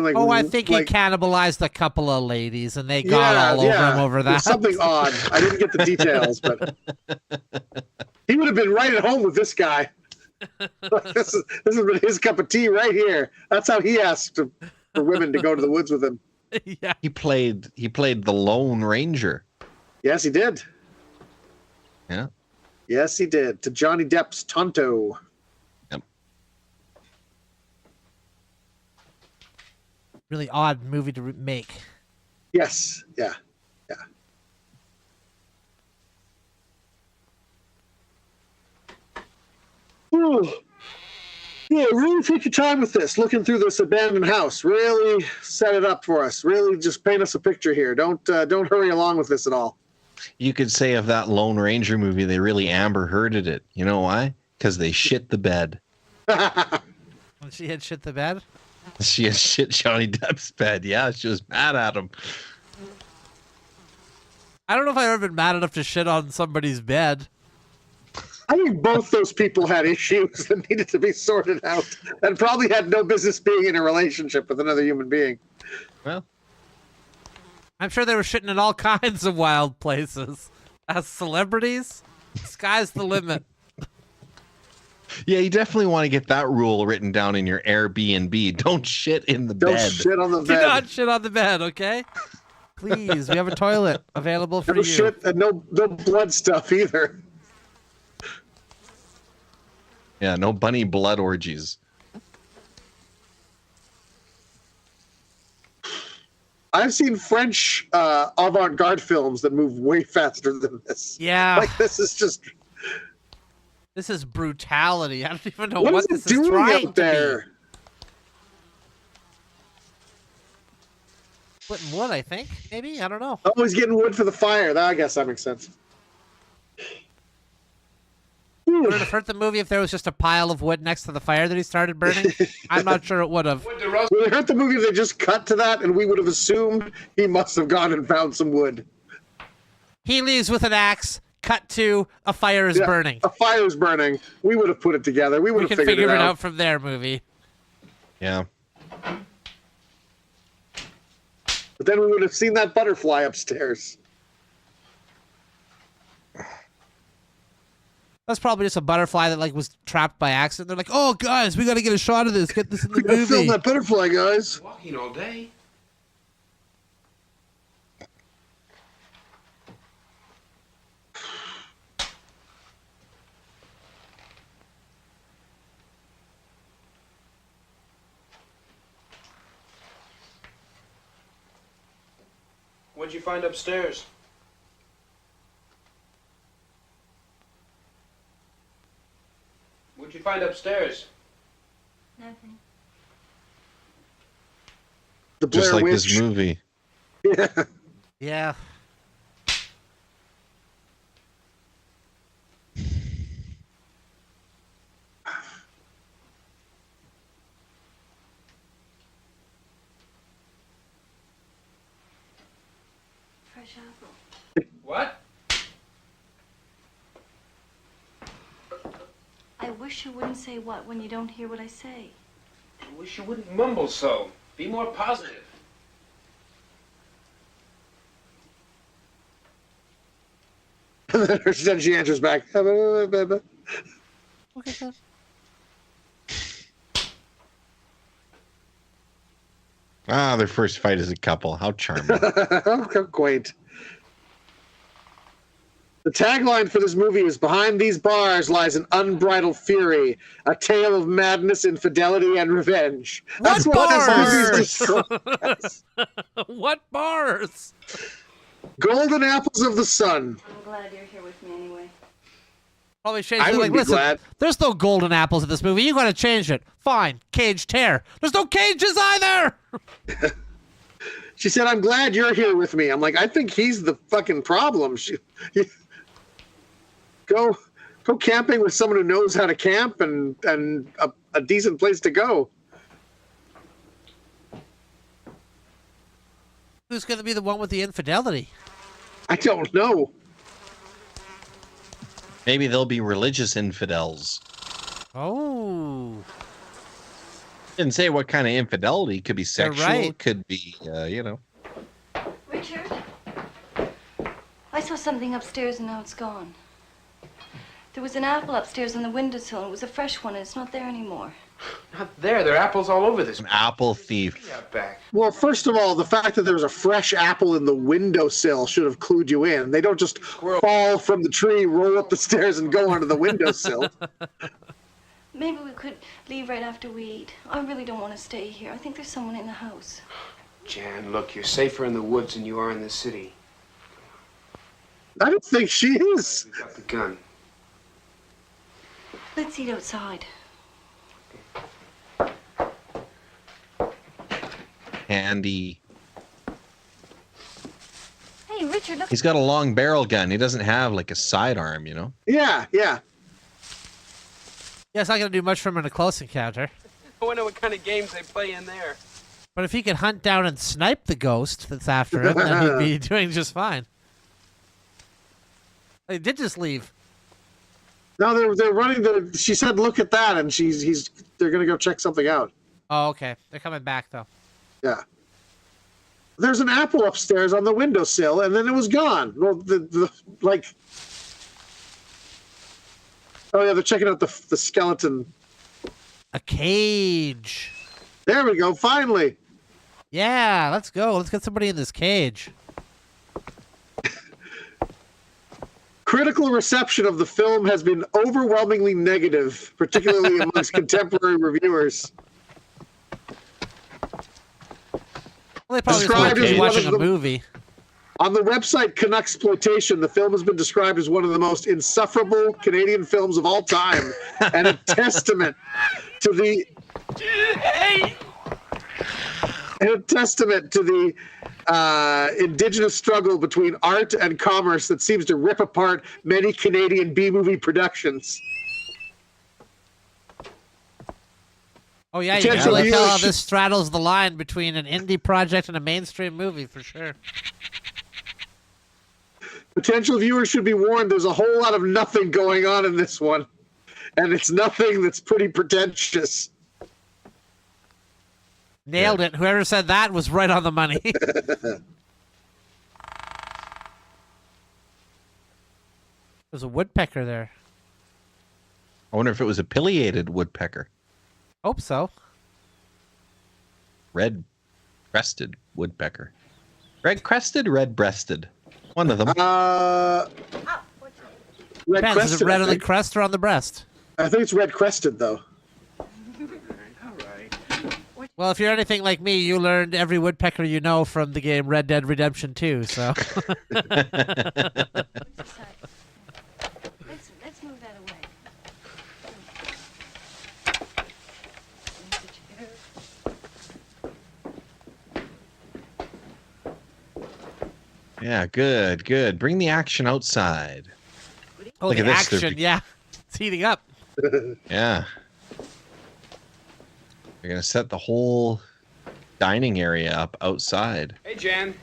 like. Oh, I think like, he cannibalized a couple of ladies, and they got all over him over that. Something odd. I didn't get the details, but he would have been right at home with this guy. this has been his cup of tea right here. That's how he asked for women to go to the woods with him. Yeah. He played the Lone Ranger. Yes, he did. Yeah. Yes, he did. To Johnny Depp's Tonto. Yep. Really odd movie to make. Yes. Yeah. Yeah. Ooh. Yeah, really take your time with this. Looking through this abandoned house. Really set it up for us. Really just paint us a picture here. Don't hurry along with this at all. You could say of that Lone Ranger movie, they really Amber Hearded it. You know why? Because they shit the bed. When she had shit the bed? She had shit Johnny Depp's bed. Yeah, she was mad at him. I don't know if I've ever been mad enough to shit on somebody's bed. I think both those people had issues that needed to be sorted out and probably had no business being in a relationship with another human being. Well, I'm sure they were shitting in all kinds of wild places. As celebrities, sky's the limit. yeah, you definitely want to get that rule written down in your Airbnb. Don't shit in the Don't bed. shit on the Do bed. not shit on the bed, okay? Please, we have a toilet available for No you. shit and no blood stuff either. Yeah, no bunny blood orgies. I've seen French avant-garde films that move way faster than this. Yeah. Like this is just. This is brutality. I don't even know What what is this it is doing trying out to there? be. Splitting wood, I think. Maybe? I don't know. Oh, he's getting wood for the fire. I guess that makes sense. Would it have hurt the movie if there was just a pile of wood next to the fire that he started burning? I'm not sure it would have. Would it hurt the movie if they just cut to that and we would have assumed he must have gone and found some wood? He leaves with an axe. Cut to a fire is burning. A fire's burning. We would have put it together. We would We have can figured figure it it out. out from there, movie. Yeah. But then we would have seen that butterfly upstairs. That's probably just a butterfly that was trapped by accident. They're like, "Oh, guys, we got to get a shot of this. Get this in the We gotta film movie." that butterfly, guys. Walking all day. What'd you find upstairs? What'd you find upstairs? Nothing. The Blair Just like Witch. this movie. Yeah. Yeah. fresh apple. What? I wish you wouldn't say what when you don't hear what I say. I wish you wouldn't mumble so. Be more positive. Then she answers back. Okay, sir. Ah, their first fight as a couple. How charming. How quaint. The tagline for this movie is "Behind these bars lies an unbridled fury, a tale of madness, infidelity, and revenge." That's what this movie is described. What bars? Golden apples of the sun. I'm glad you're here with me anyway. Probably change I it. would Like, be listen, glad. there's no golden apples in this movie. You gotta change it. Fine. Cage tear. There's no cages either. She said, "I'm glad you're here with me." I'm like, I think he's the fucking problem. Go camping with someone who knows how to camp and a decent place to go. Who's gonna be the one with the infidelity? I don't know. Maybe they'll be religious infidels. Oh. Didn't say what kind of infidelity. Could be sexual. right. Could be, you know. Richard? I saw something upstairs and now it's gone. There was an apple upstairs on the windowsill and it was a fresh one and it's not there anymore. Not there. There are apples all over this. An apple thief. Out back. Well, first of all, the fact that there was a fresh apple in the windowsill should have clued you in. They don't just fall from the tree, roll up the stairs, and go onto the windowsill. Maybe we could leave right after we eat. I really don't want to stay here. I think there's someone in the house. Jan, look, you're safer in the woods than you are in the city. I don't think she is. We've got the gun. Let's eat outside. Handy. Hey, Richard, look. He's got a long barrel gun. He doesn't have like a sidearm, you know? Yeah. Yeah, it's not gonna do much for him in a close encounter. I wonder what kind of games they play in there. But if he could hunt down and snipe the ghost that's after him, then he'd be doing just fine. They did just leave. No, they're running the. She said, "Look at that," and they're gonna go check something out. Oh, okay. They're coming back though. Yeah. There's an apple upstairs on the windowsill, and then it was gone. Well, like. Oh yeah, they're checking out the skeleton. A cage. There we go. Finally. Yeah, let's go. Let's get somebody in this cage. Critical reception of the film has been overwhelmingly negative, particularly amongst contemporary reviewers. Well, they probably Described as just one watching of a the- movie. On the website Canucksploitation, the film has been described as one of the most insufferable Canadian films of all time, and a testament to the indigenous struggle between art and commerce that seems to rip apart many Canadian B-movie productions. Oh yeah, you can Potential really tell how viewership- this straddles the line between an indie project and a mainstream movie for sure. Potential viewers should be warned there's a whole lot of nothing going on in this one. And it's nothing that's pretty pretentious. Nailed it. Whoever said that was right on the money. There's a woodpecker there. I wonder if it was a pileated woodpecker. Hope so. Red crested woodpecker. Red crested, red breasted. One of them. Red Depends. Is it crested, red I on the think. crest or on the breast? I think it's red crested, though. Well, if you're anything like me, you learned every woodpecker you know from the game Red Dead Redemption 2, so. Let's move that away. Yeah, good, good. Bring the action outside. Oh, Look the at this, they're action, yeah. It's heating up. Yeah. They're going to set the whole dining area up outside. Hey, Jan.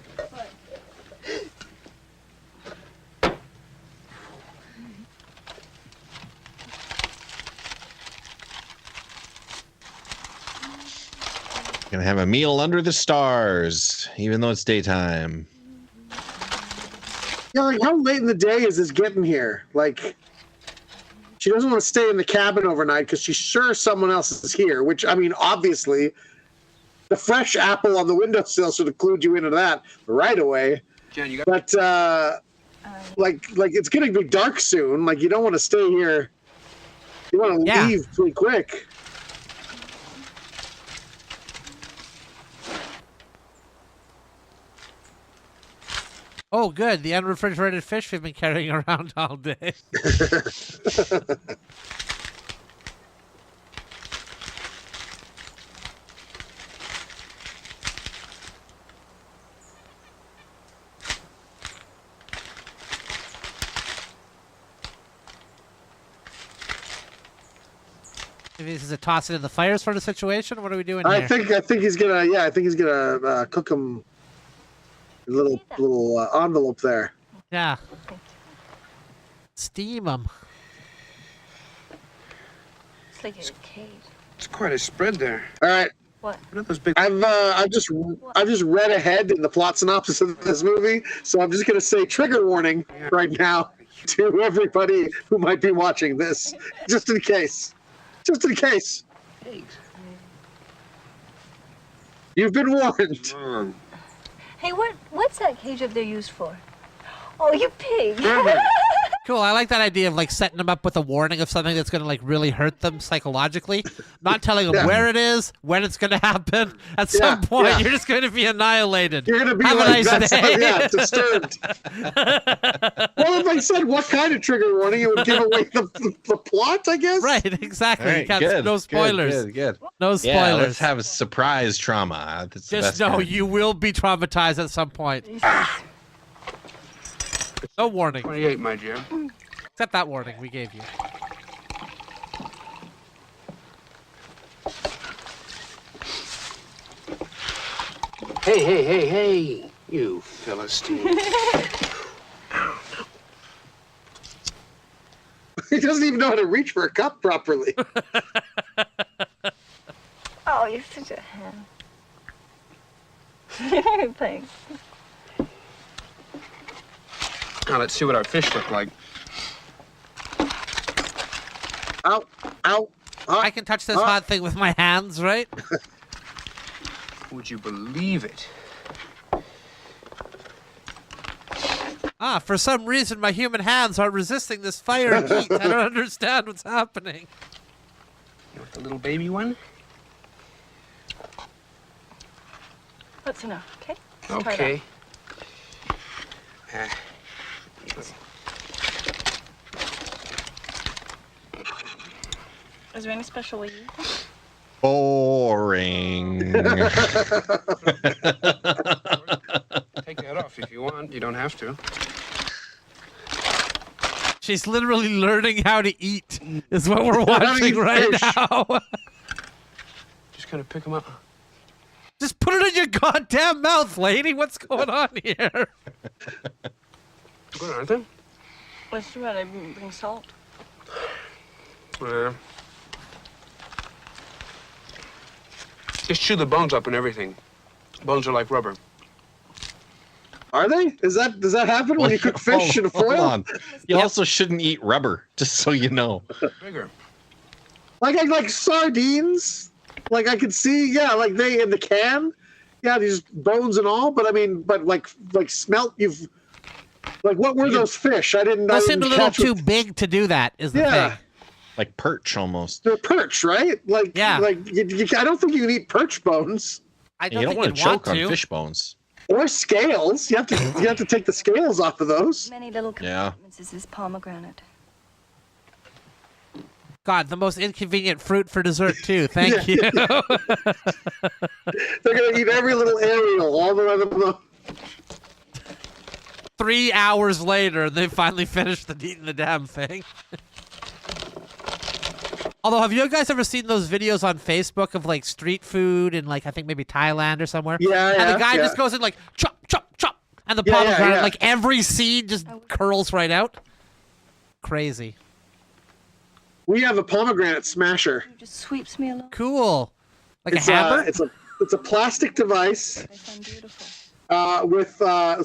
Gonna have a meal under the stars, even though it's daytime. Yeah, like how late in the day is this getting here? Like, she doesn't want to stay in the cabin overnight because she's sure someone else is here. Which, I mean, obviously, the fresh apple on the windowsill should have clued you into that right away. Jen, you got But like it's gonna be dark soon. Like, you don't want to stay here. You want to leave pretty quick. Oh, good. The unrefrigerated fish we've been carrying around all day. This is a toss it in the fire sort of situation. What are we doing here? I think he's gonna. Yeah, I think he's gonna cook him. A little envelope there. Yeah. Steam them. It's like a cage. It's quite a spread there. All right. What? What are those big? I've just read ahead in the plot synopsis of this movie, so I'm just gonna say trigger warning right now to everybody who might be watching this, just in case. Just in case. Eggs. You've been warned. Hey, what's that cage up there used for? Oh, you pig. Cool. I like that idea of like setting them up with a warning of something that's going to like really hurt them psychologically. Not telling them where it is, when it's going to happen. At some point, you're just going to be annihilated. You're going to be Have like, a nice day. disturbed. Well, if I said what kind of trigger warning, it would give away the plot, I guess. Right, exactly. All right, good, no spoilers. Good. No spoilers. Yeah, let's have a surprise trauma. That's the Just best know kind. you will be traumatized at some point. No warning. 28, my dear. Except that warning we gave you. Hey, you Philistine. He doesn't even know how to reach for a cup properly. Oh, you're such a ham. Thanks. Now let's see what our fish look like. Ow. I can touch this hot thing with my hands, right? Would you believe it? For some reason my human hands are resisting this fire and heat. I don't understand what's happening. You want the little baby one? That's enough, okay? Let's try Okay. Is there any special way you eat them? Boring. Take that off if you want. You don't have to. She's literally learning how to eat, is what we're watching right now. Just gonna pick them up. Just put it in your goddamn mouth, lady. What's going on here? Good, aren't they? What's too bad I didn't bring salt. Just chew the bones up and everything. Bones are like rubber. Are they? Does that happen when you cook fish in foil? Hold on. You also shouldn't eat rubber, just so you know. Bigger. Like sardines. Like I could see, like they in the can. Yeah, these bones and all. But I mean, like smelt. What were those fish? I didn't. Those seemed a little too big to do that. Is the thing. Like perch almost. They're perch, right? I don't think you can eat perch bones. I you don't want to choke on fish bones. Or scales. You have to take the scales off of those. Many little compartments is this pomegranate. God, the most inconvenient fruit for dessert too. Thank you. They're gonna eat every little aerial, all the way to the. 3 hours later, they finally finished eating the damn thing. Although, have you guys ever seen those videos on Facebook of like street food in like I think maybe Thailand or somewhere? Yeah, and the guy just goes in like chop, chop, chop, and the pomegranate like every seed just curls right out. Crazy. We have a pomegranate smasher. It just sweeps me along. Cool. Like It's a hammer? It's a plastic device. They sound beautiful.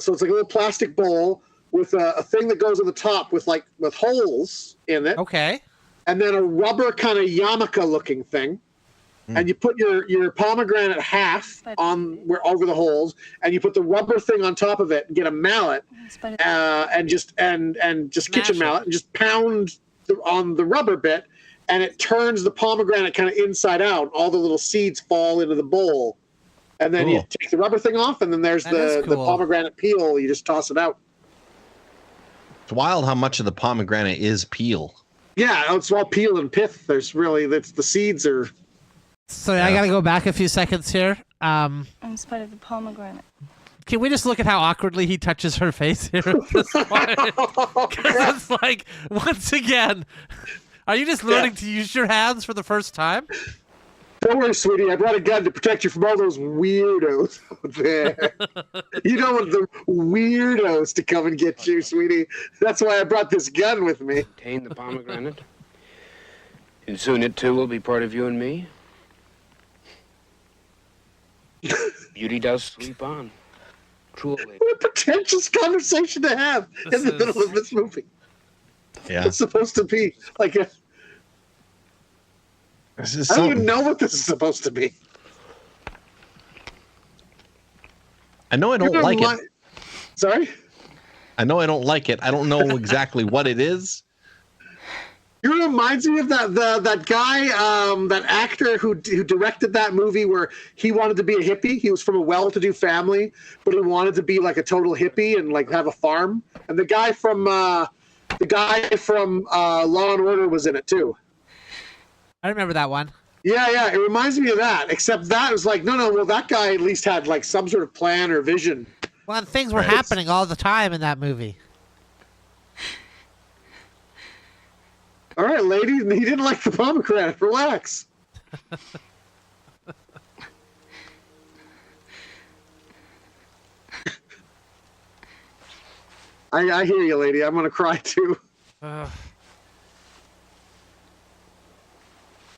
So it's like a little plastic bowl with a thing that goes on the top with holes in it. Okay. And then a rubber kind of yarmulke looking thing. And you put your pomegranate half over the holes, and you put the rubber thing on top of it, and get a mallet, and just kitchen mallet, and just pound on the rubber bit, and it turns the pomegranate kind of inside out. All the little seeds fall into the bowl, and then you take the rubber thing off, and then there's the pomegranate peel. You just toss it out. It's wild how much of the pomegranate is peel. Yeah, it's all peel and pith. The seeds are. So I got to go back a few seconds here. In spite of the pomegranate. Can we just look at how awkwardly he touches her face here at this point? Because it's like, once again, are you just learning to use your hands for the first time? Don't worry, sweetie. I brought a gun to protect you from all those weirdos out there. You don't want the weirdos to come and get you, sweetie. That's why I brought this gun with me. Obtain the pomegranate. And soon it too will be part of you and me. Beauty does sleep on. Cruelly. What a pretentious conversation to have in the middle of this movie. Yeah. It's supposed to be like a... I don't even know what this is supposed to be. I know I don't like it. Sorry? I know I don't like it. I don't know exactly what it is. It reminds me of that guy, that actor who directed that movie where he wanted to be a hippie. He was from a well-to-do family, but he wanted to be like a total hippie and like have a farm. And the guy from Law and Order was in it too. I remember that one. Yeah. It reminds me of that, except that was like, no. Well, that guy at least had like some sort of plan or vision. Well, and things were happening all the time in that movie. All right, lady. He didn't like the pomegranate. Relax. I hear you, lady. I'm gonna cry too.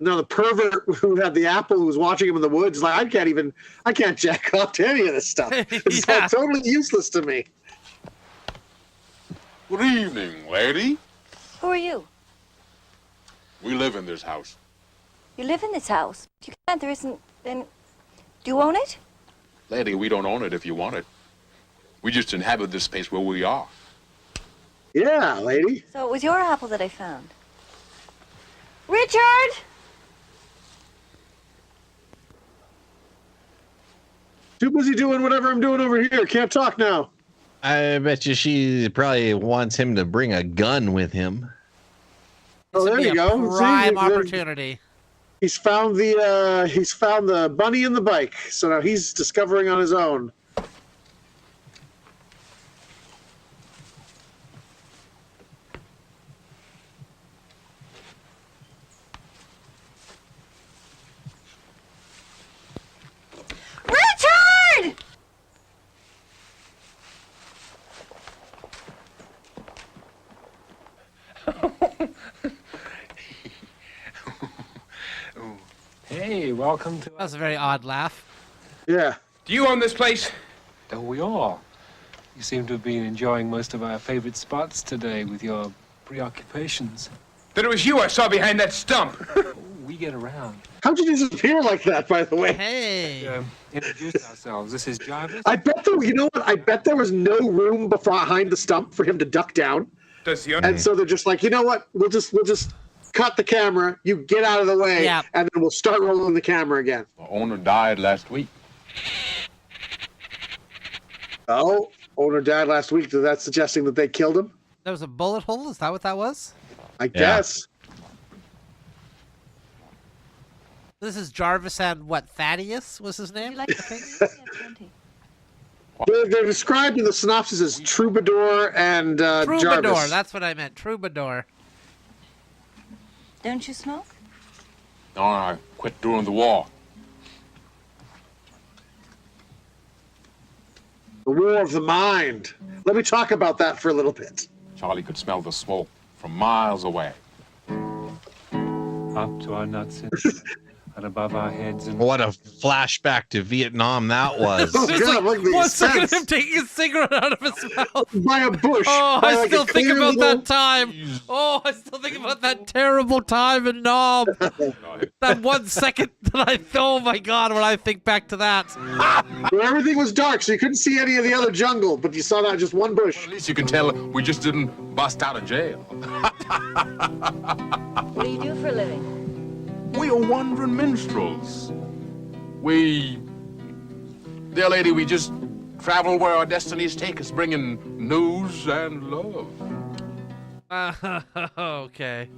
No, the pervert who had the apple who was watching him in the woods, like, I can't jack off to any of this stuff. It's like totally useless to me. Good evening, lady. Who are you? We live in this house. You live in this house? You can't. There isn't. Then, do you own it? Lady, we don't own it if you want it. We just inhabit this space where we are. Yeah, lady. So it was your apple that I found. Richard! Too busy doing whatever I'm doing over here. Can't talk now. I bet you she probably wants him to bring a gun with him. Oh, there you go. Prime opportunity. He's found the bunny and the bike, so now he's discovering on his own. Richard! Hey, welcome to... That was a very odd laugh. Yeah. Do you own this place? Oh, we all. You seem to have been enjoying most of our favorite spots today with your preoccupations. Then it was you I saw behind that stump. Oh, we get around. How'd you disappear like that, by the way? Hey. Introduce ourselves. This is Jarvis. I bet there was no room behind the stump for him to duck down. And so they're just like, you know what? We'll just cut the camera. You get out of the way, and then we'll start rolling the camera again. The owner died last week. Oh, owner died last week. So that's suggesting that they killed him? There was a bullet hole? Is that what that was? I guess. This is Jarvis and what, Thaddeus was his name? They're described in the synopsis as Troubadour and Troubadour, Jarvis. that's what I meant. Troubadour. Don't you smoke? No, I quit during the war. The war of the mind. Let me talk about that for a little bit. Charlie could smell the smoke from miles away. Up to our nuts. and above our heads. And What a flashback to Vietnam that was. Oh, It's God, like look at the 1 second of sense. him taking a cigarette out of his mouth. By a bush. Oh, By I like still a think clear about little- that time. Oh, I still think about that terrible time in Nam. That 1 second that oh my God, when I think back to that. Where everything was dark, so you couldn't see any of the other jungle, but you saw that just one bush. At least you can tell we just didn't bust out of jail. What do you do for a living? We are wandering minstrels. Dear lady, we just travel where our destinies take us, bringing news and love. Okay.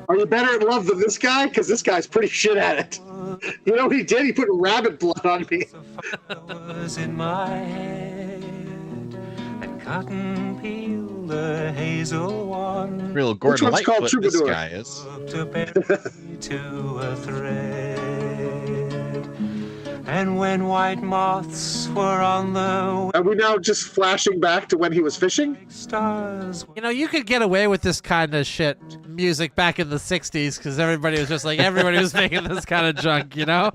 Are you better at love than this guy? Because this guy's pretty shit at it. You know what he did? He put rabbit blood on me. was in my head, and cotton peel the hazel one. Real Gordon one's called Lightfoot, this Troubadour? guy is. To a thread, and when white moths were on the Are we now just flashing back to when he was fishing? stars. You know, you could get away with this kind of shit music back in the 60s because everybody was just like, everybody was making this kind of junk, you know?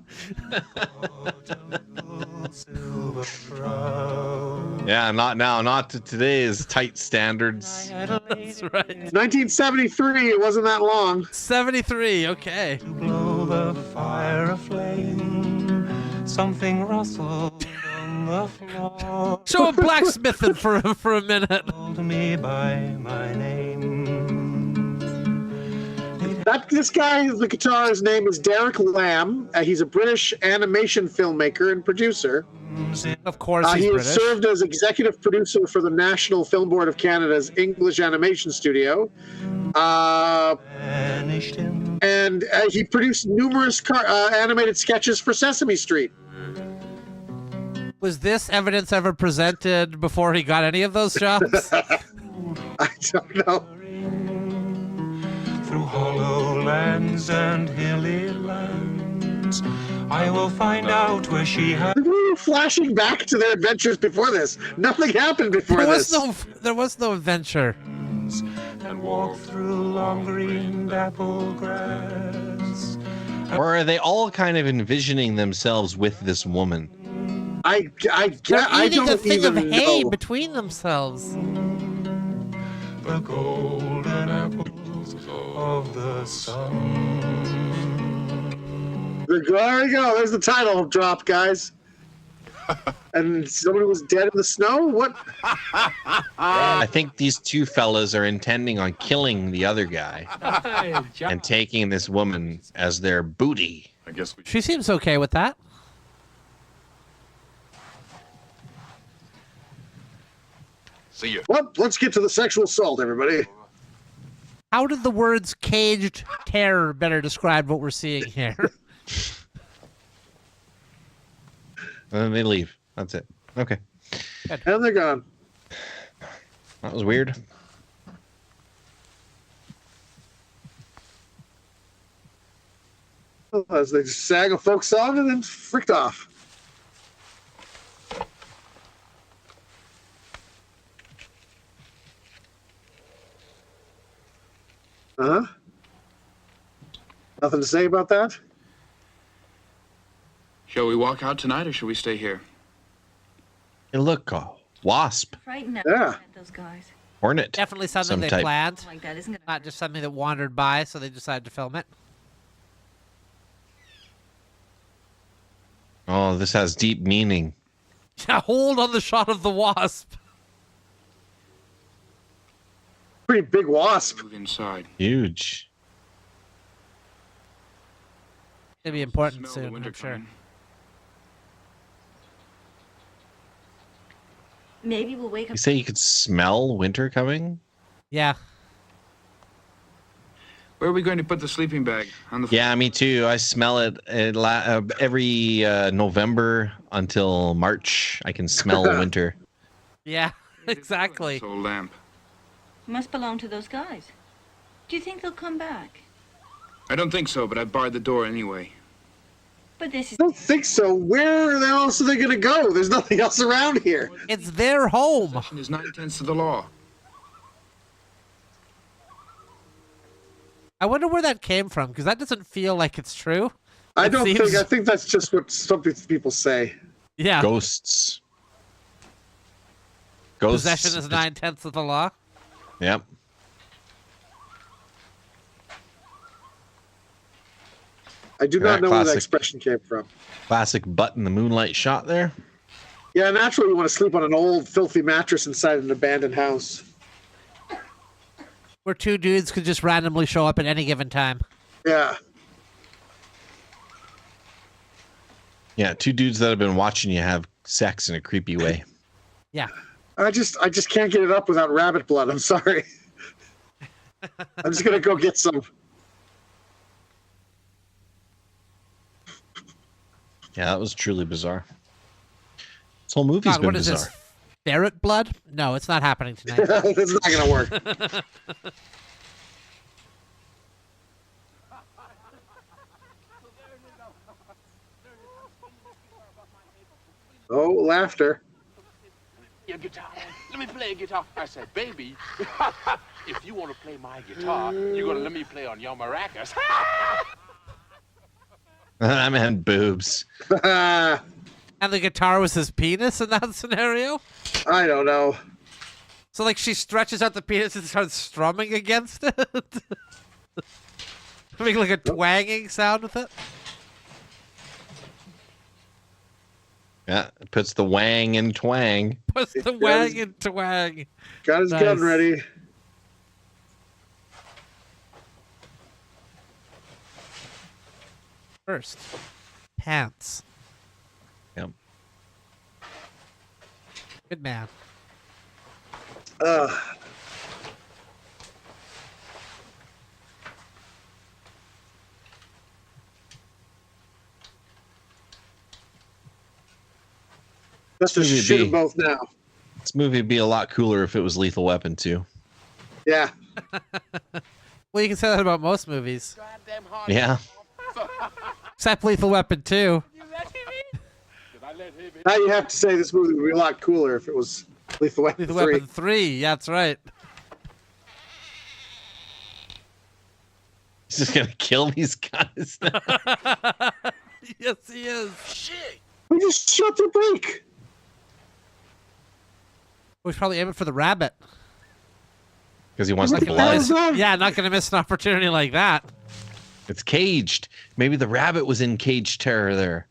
Yeah, not now, not to today's tight standards. That's right. 1973, it wasn't that long. 73, okay. Blow the fire aflame. Something rustled on the floor. Show him blacksmithing for a minute. Called me by my name. This guy, the guitarist's name is Derek Lamb. He's a British animation filmmaker and producer. Of course, he's He British. has served as executive producer for the National Film Board of Canada's English Animation Studio. And he produced numerous animated sketches for Sesame Street. Was this evidence ever presented before he got any of those jobs? I don't know. Through hollow lands and hilly lands, I will find out where she has. We were flashing back to their adventures before this. Nothing happened before this. There was no adventure. And walk through long green dapple grass. Or are they all kind of envisioning themselves with this woman? I They're eating don't a thing of even hay know. between themselves. The golden apples of the sun. There we go. There's the title drop, guys. And somebody was dead in the snow? What? I think these two fellas are intending on killing the other guy and taking this woman as their booty. I guess She seems okay with that. See you. Well, let's get to the sexual assault, everybody. How did the words caged terror better describe what we're seeing here? And then they leave. That's it. Okay. And they're gone. That was weird. As they sang a folk song and then fricked off. Uh-huh. Nothing to say about that? Shall we walk out tonight or shall we stay here? Hey, look, wasp, Frightened Yeah. those guys. hornet. Definitely something Some they type. planned. Like that, isn't it? Not just something that wandered by, so they decided to film it. Oh, this has deep meaning. Yeah, hold on the shot of the wasp. Pretty big wasp. Move inside. Huge. It'll be important Smell the soon, winter I'm sure. coming. Maybe we'll wake You up. say you could smell winter coming? Yeah. Where are we going to put the sleeping bag? On the Yeah, me too. I smell it every November until March. I can smell winter. Yeah, exactly. Old lamp. Must belong to those guys. Do you think they'll come back? I don't think so, but I barred the door anyway. But this is. I don't think so. Where else are they going to go? There's nothing else around here. It's their home. Possession is 9/10 of the law. I wonder where that came from, because that doesn't feel like it's true. I think that's just what some people say. Yeah. Ghosts. Possession is 9/10 of the law. Yep. I do not know where that expression came from. Classic butt in the moonlight shot there. Yeah, naturally you want to sleep on an old, filthy mattress inside an abandoned house. Where two dudes could just randomly show up at any given time. Yeah. Yeah, two dudes that have been watching you have sex in a creepy way. Yeah. I just can't get it up without rabbit blood. I'm sorry. I'm just gonna go get some. Yeah, that was truly bizarre. This whole movie's been bizarre. This? Ferret blood? No, it's not happening tonight. It's not gonna work. Oh, laughter. Your guitar. Let me play a guitar. I said, baby, if you want to play my guitar, you're going to let me play on your maracas. I meant boobs. And the guitar was his penis in that scenario? I don't know. So, like, she stretches out the penis and starts strumming against it? Making like a twanging sound with it? Yeah, it puts the wang in twang. Puts the wang in twang. Got his gun ready. First, pants. Yep. Good man. Let's just shoot them both now. This movie would be a lot cooler if it was Lethal Weapon 2. Yeah. Well, you can say that about most movies. Yeah. Except Lethal Weapon 2. Now you have to say this movie would be a lot cooler if it was Lethal Weapon 3. Lethal Weapon 3, yeah, that's right. He's just going to kill these guys now. Yes, he is. Shit. We just shot their bike. We should probably aim it for the rabbit. Because he wants the blood. Yeah, not going to miss an opportunity like that. It's caged. Maybe the rabbit was in caged terror there.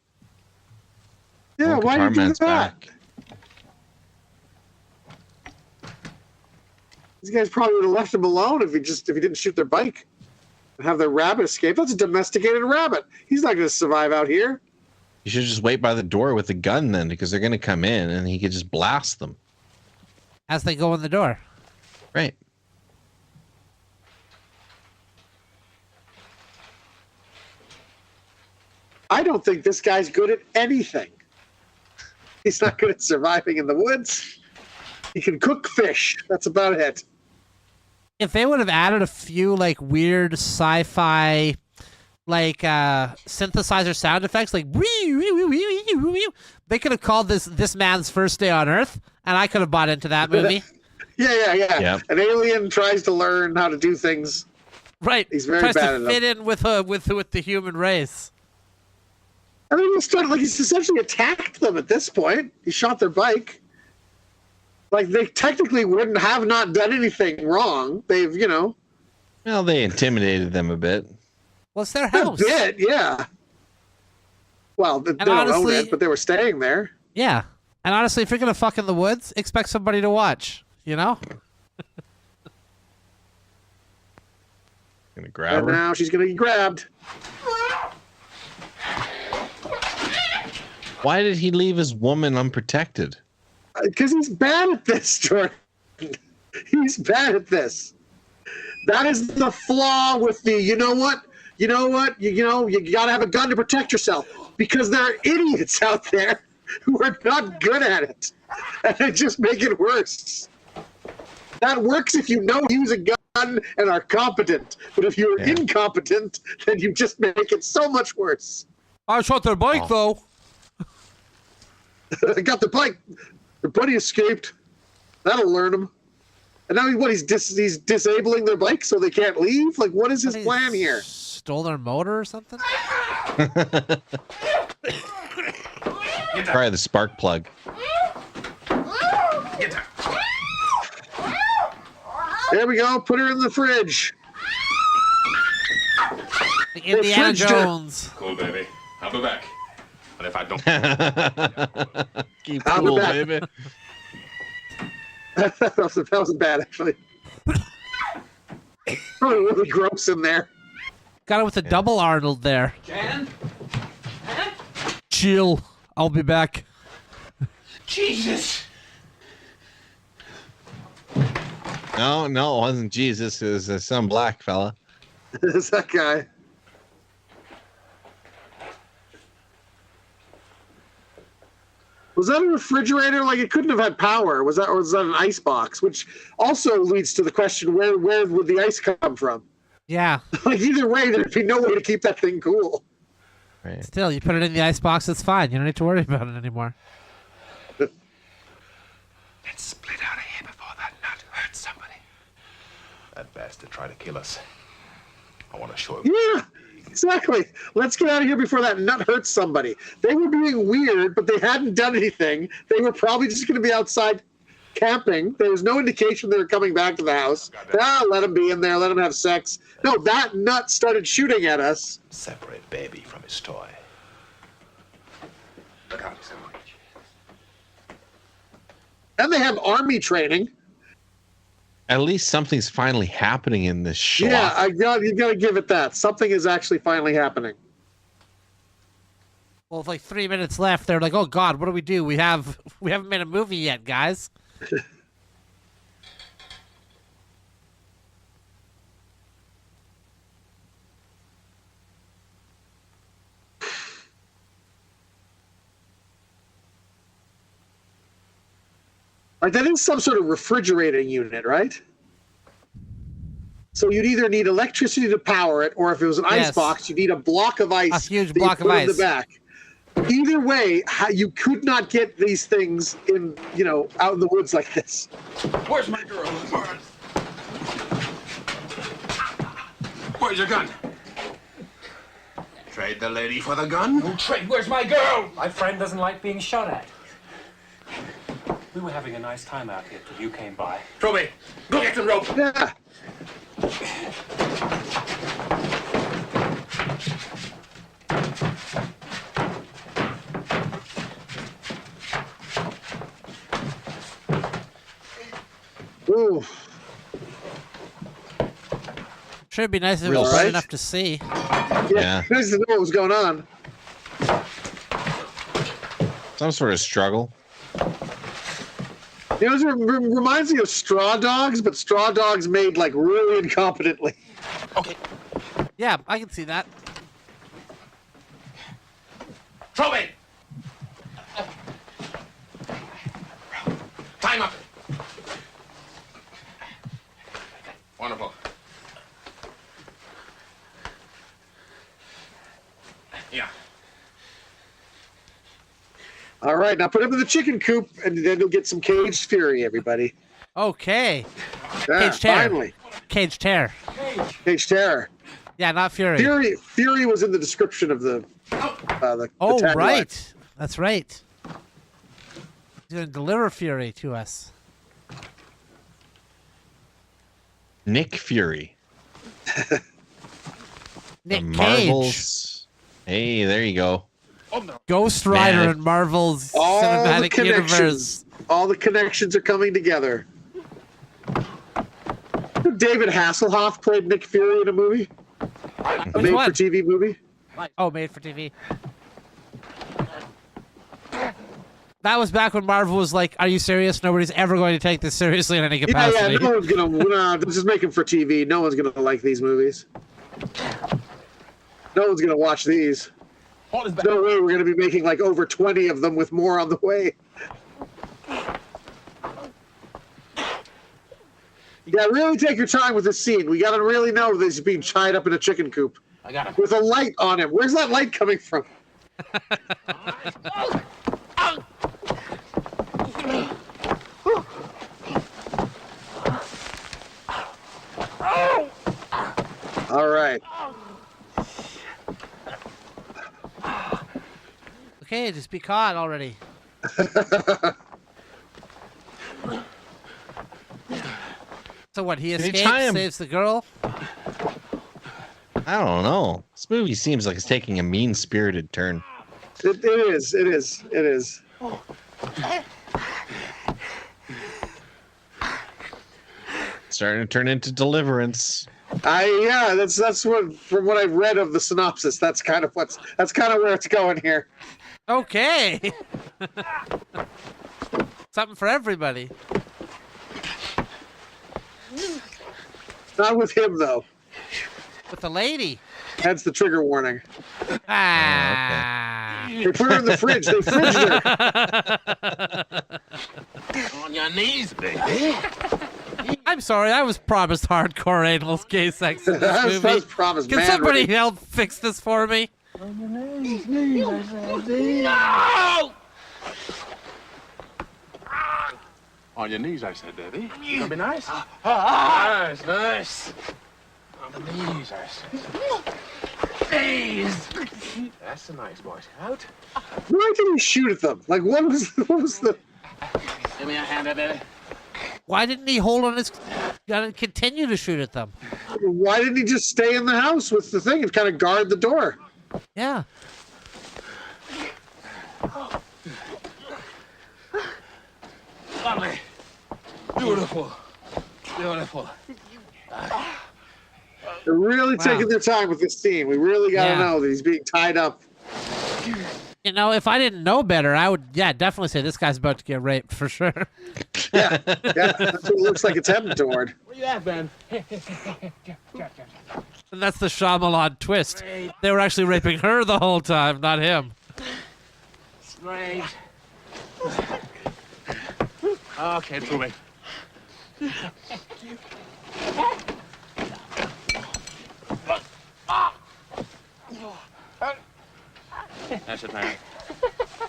Yeah, why did you do that? Back. These guys probably would have left him alone if he didn't shoot their bike and have their rabbit escape. That's a domesticated rabbit. He's not going to survive out here. You should just wait by the door with the gun then, because they're going to come in and he could just blast them. As they go in the door. Right. I don't think this guy's good at anything. He's not good at surviving in the woods. He can cook fish. That's about it. If they would have added a few like weird sci-fi like synthesizer sound effects, like they could have called this man's first day on Earth, and I could have bought into that movie. Yeah. Yep. An alien tries to learn how to do things. Right. He's very tries bad to at fit in with the human race. I mean, he's essentially attacked them at this point. He shot their bike. Like, they technically wouldn't have not done anything wrong. They've, Well, they intimidated them a bit. Well, it's their house. A bit, yeah. Well, they don't own it, but they were staying there. Yeah. And honestly, if you're going to fuck in the woods, expect somebody to watch, Gonna grab and her. Now she's gonna get grabbed. Why did he leave his woman unprotected? Because he's bad at this, Jordan. He's bad at this. That is the flaw with the, you gotta have a gun to protect yourself. Because there are idiots out there who are not good at it. And they just make it worse. That works if you know use a gun and are competent. But if you're incompetent, then you just make it so much worse. I shot their bike, though. I got the bike. Their buddy escaped. That'll learn him. And now he's disabling their bike so they can't leave? Like, what is his plan here? Stole their motor or something? Try the spark plug. Get down. There we go. Put her in the fridge. Indiana Jones. Cool, baby. I'll be back. But if I don't... Keep I'll be cool, back. baby. that wasn't bad, actually. Probably really gross in there. Got it with a double Arnold there. Jan? Chill. I'll be back. Jesus! No, it wasn't Jesus. It was some black fella. It's that guy. Was that a refrigerator? Like, it couldn't have had power. Was that an ice box? Which also leads to the question: where would the ice come from? Yeah. Like, either way, there'd be no way to keep that thing cool. Right. Still, you put it in the ice box, it's fine. You don't need to worry about it anymore. Let's split out of here before that nut hurts somebody. That bastard tried to kill us. I want to show him. Yeah, exactly. Let's get out of here before that nut hurts somebody. They were being weird, but they hadn't done anything. They were probably just going to be outside camping. There was no indication they were coming back to the house. Let them be in there. Let them have sex. No, that nut started shooting at us. Separate baby from his toy. Look out, someone. And they have army training. At least something's finally happening in this show. Yeah, you got to give it that. Something is actually finally happening. Well, with like 3 minutes left, they're like, "Oh God, what do? We haven't made a movie yet, guys." Like, that is some sort of refrigerating unit, right? So you'd either need electricity to power it, or if it was an ice box, you need a block of ice. A huge that block you of put in ice. the back. Either way, you could not get these things in, out in the woods like this. Where's my girl? Where's your gun? Trade the lady for the gun? No trade. Where's my girl? My friend doesn't like being shot at. We were having a nice time out here till you came by. Troby, go get some rope. Yeah. Ooh. Sure, it'd be nice if it Real was bright right. enough to see. Yeah. Nice to know what was going on. Some sort of struggle. It reminds me of Straw Dogs, but Straw Dogs made like really incompetently. Okay. Yeah, I can see that. Troby! Time up. Wonderful. Yeah. All right, now put him in the chicken coop, and then you'll get some caged fury, everybody. Okay. Yeah, Cage Terror. finally. Cage Terror. Cage Terror. Yeah, not Fury. Fury was in the description of the Oh, tagline. right. That's right. He's going to deliver Fury to us. Nick Fury. Nick The Cage. Marvels. Hey, there you go. Ghost Rider Man. and Marvel's All the cinematic connections. universe. All the connections are coming together. David Hasselhoff played Nick Fury in a movie. A Which one? made-for-TV movie. Oh, made for TV. That was back when Marvel was like, "Are you serious? Nobody's ever going to take this seriously in any capacity." Yeah, no one's gonna. This is making for TV. No one's gonna like these movies. No one's gonna watch these. No way we're gonna be making like over 20 of them with more on the way. Yeah, really take your time with this scene. We gotta really know that he's being tied up in a chicken coop. I got him. With a light on him. Where's that light coming from? All right. Okay, just be caught already. So what, he escapes, saves the girl? I don't know. This movie seems like it's taking a mean-spirited turn. It is. Starting to turn into Deliverance. That's what, from what I've read of the synopsis, that's kind of where it's going here. Okay. Something for everybody. Not with him though. With the lady. That's the trigger warning. Ah. They put her in the fridge. They fridged her. On your knees, baby. I'm sorry, I was promised hardcore anal gay sex in this movie. I was promised. Can somebody help fix this for me? On your knees, I said. No! On your knees, I said, Daddy. You gonna be nice? Nice. On the knees, I said. Knees. That's a nice boy Scout. Why did he shoot at them? Like, what was the... Give me a hand, Daddy. Why didn't he hold on his gun and continue to shoot at them? Why didn't he just stay in the house with the thing and kind of guard the door? Yeah. Lovely. Beautiful. They're really taking their time with this scene. We really got to know that he's being tied up. You know, if I didn't know better, I would, definitely say this guy's about to get raped for sure. Yeah, that's what it looks like it's heading toward. Where you at, Ben? And that's the Shyamalan twist. They were actually raping her the whole time, not him. Straight. Okay, through me. That's it, man.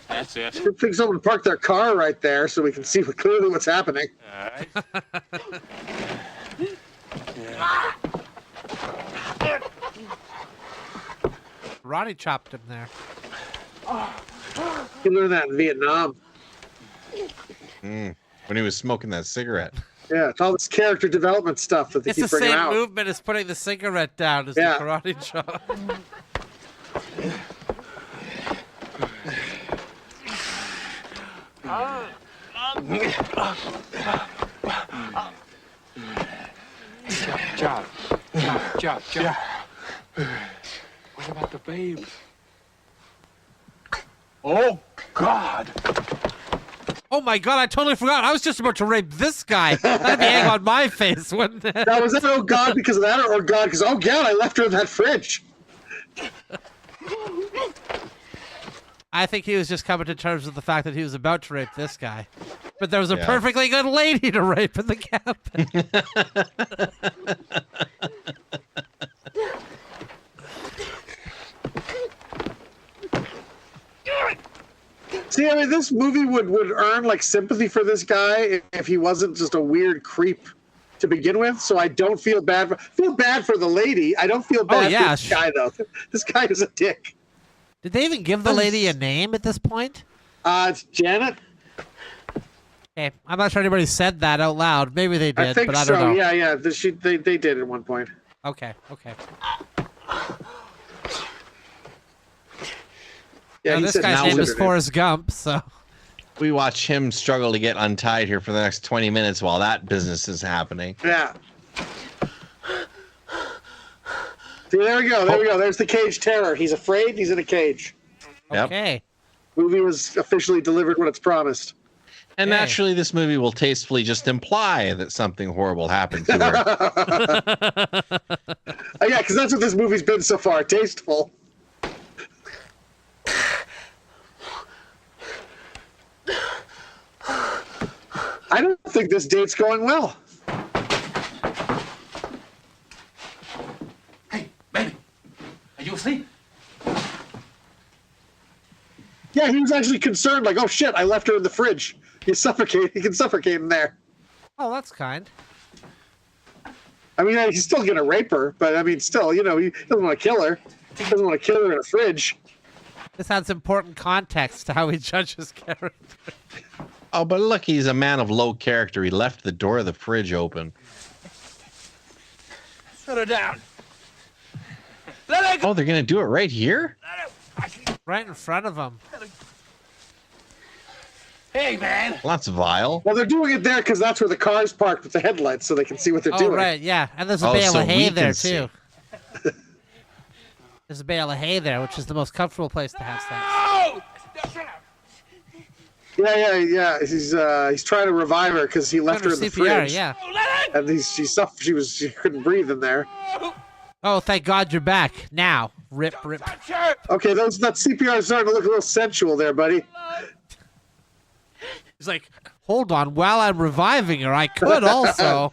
That's it. Good thing someone parked their car right there so we can see clearly what's happening. All right. Ronnie chopped him there. You learned that in Vietnam. When he was smoking that cigarette. Yeah, it's all this character development stuff that they It's keep the bringing same out. movement as putting the cigarette down as the karate chop. Job. What about the babe? Oh, God. Oh my God, I totally forgot. I was just about to rape this guy. That'd be egg on my face, wouldn't it? Now, was that oh God because of that or God because, oh God, I left her in that fridge? I think he was just coming to terms with the fact that he was about to rape this guy. But there was a perfectly good lady to rape in the cabin. See, I mean, this movie would earn like sympathy for this guy if he wasn't just a weird creep to begin with. So I don't feel bad. Feel bad for the lady. I don't feel bad for this guy though. This guy is a dick. Did they even give the lady a name at this point? It's Janet. Okay, I'm not sure anybody said that out loud. Maybe they did, I think but I don't know. Yeah. They did at one point. Okay. Yeah, now, this guy's name is Forrest Gump, so... We watch him struggle to get untied here for the next 20 minutes while that business is happening. Yeah. See, there we go. There's the cage terror. He's afraid. He's in a cage. Okay. Movie was officially delivered when it's promised. And naturally, this movie will tastefully just imply that something horrible happened to her. Yeah, because that's what this movie's been so far. Tasteful. I don't think this date's going well. Hey, baby. Are you asleep? Yeah, he was actually concerned, like, oh shit, I left her in the fridge. He can suffocate in there. Oh, that's kind. I mean, he's still gonna rape her, but I mean, still, he doesn't want to kill her. He doesn't want to kill her in a fridge. This adds important context to how he judges character. Oh, but look, he's a man of low character. He left the door of the fridge open. Set her down. Oh, they're gonna do it right here? Right in front of him. Hey, man. Well, that's vile. Well, they're doing it there because that's where the car's parked with the headlights, so they can see what they're Oh, doing. right, yeah. And there's a Oh, bale so of hay we there, can see. too. There's a bale of hay there, which is the most comfortable place to have sex. Yeah. He's trying to revive her because he left her in the CPR, fridge. yeah. And she couldn't breathe in there. Oh, thank God you're back. Now. Rip. Okay, that CPR is starting to look a little sensual there, buddy. He's like, hold on, while I'm reviving her, I could also.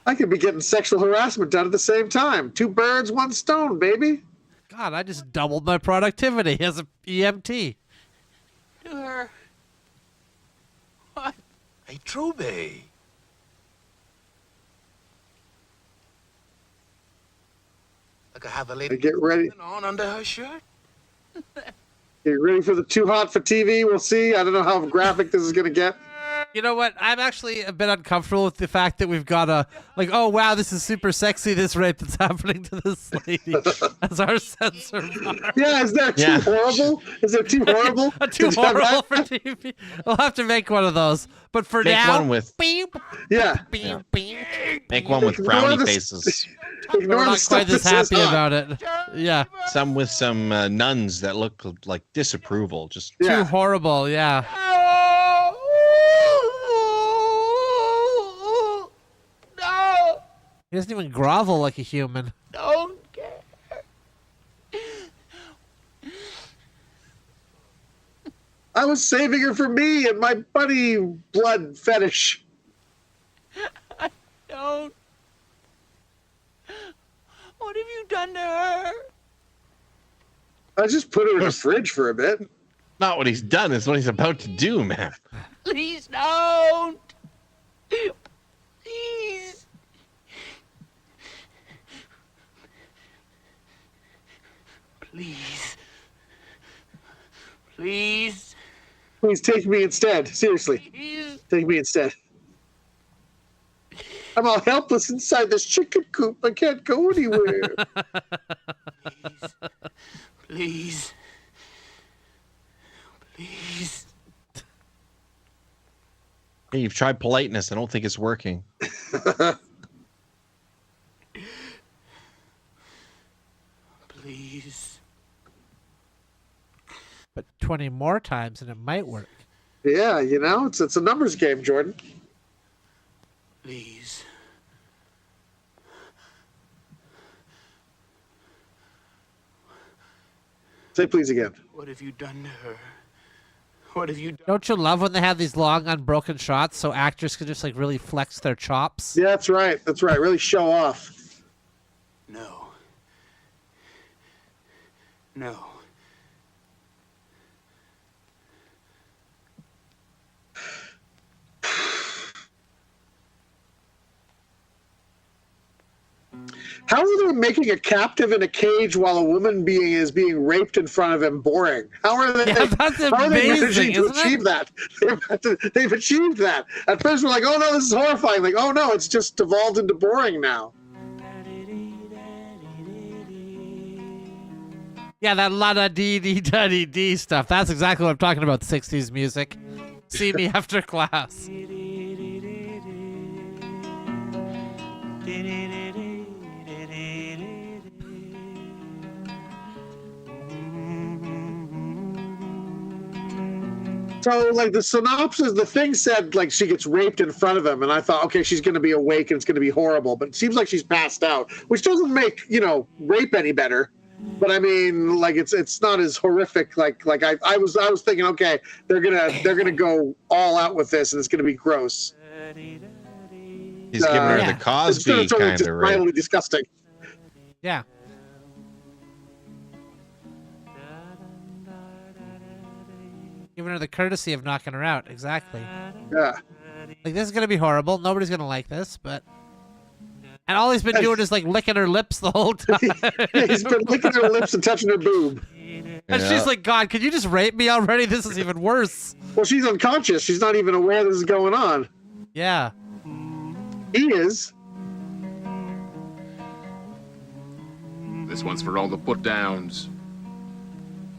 I could be getting sexual harassment done at the same time. 2 birds, 1 stone, baby. God, I just doubled my productivity as an EMT. To her. What? Hey, Truby. Look at how the lady Get ready. on under her shirt. Get ready for the Too Hot for TV. We'll see. I don't know how graphic this is going to get. You know what? I'm actually a bit uncomfortable with the fact that we've got a, like, oh, wow, this is super sexy, this rape that's happening to this lady as our censor bar. Yeah, is that too horrible? Is it too horrible? Too horrible for TV? We'll have to make one of those. But for Make now, one with yeah. Make one with frowny faces. We're not quite as happy about it. Yeah. Some with some nuns that look like disapproval. Just Too horrible, yeah. No! He doesn't even grovel like a human. Don't care. I was saving her for me and my buddy blood fetish. Don't. What have you done to her? I just put her in the fridge for a bit. Not what he's done, it's what he's about to do, man. Please don't. Please. Please. Please. Please take me instead. Seriously. Please. Take me instead. I'm all helpless inside this chicken coop. I can't go anywhere. Please. Please. Hey, you've tried politeness. I don't think it's working. Please. But 20 more times and it might work. Yeah, you know, it's a numbers game, Jordan. Please. Say please again. What have you done to her? What have you done? Don't you love when they have these long, unbroken shots so actors can just, like, really flex their chops? Yeah, that's right. That's right. Really show off. No. No. How are they making a captive in a cage while a woman is being raped in front of him boring? How are they? Yeah, that's how are they amazing, managing to isn't it? achieve that? They've achieved that. At first, we're like, "Oh no, this is horrifying." Like, "Oh no, it's just devolved into boring now." Yeah, that la-da-dee-dee-da-dee-dee stuff. That's exactly what I'm talking about, 60s music. See me after class. So, like, the synopsis, the thing said, like, she gets raped in front of him, and I thought, okay, she's going to be awake and it's going to be horrible, but it seems like she's passed out, which doesn't make, rape any better. But I mean, like, it's not as horrific. Like I was thinking, okay, they're gonna go all out with this, and it's gonna be gross. He's giving her the Cosby kind of rape. Mildly disgusting. Yeah. Giving her the courtesy of knocking her out. Exactly. Yeah. Like, this is going to be horrible. Nobody's going to like this, but... And all he's been doing is, like, licking her lips the whole time. Yeah, he's been licking her lips and touching her boob. And Yeah. she's like, God, can you just rape me already? This is even worse. Well, she's unconscious. She's not even aware this is going on. Yeah. He is. This one's for all the put downs.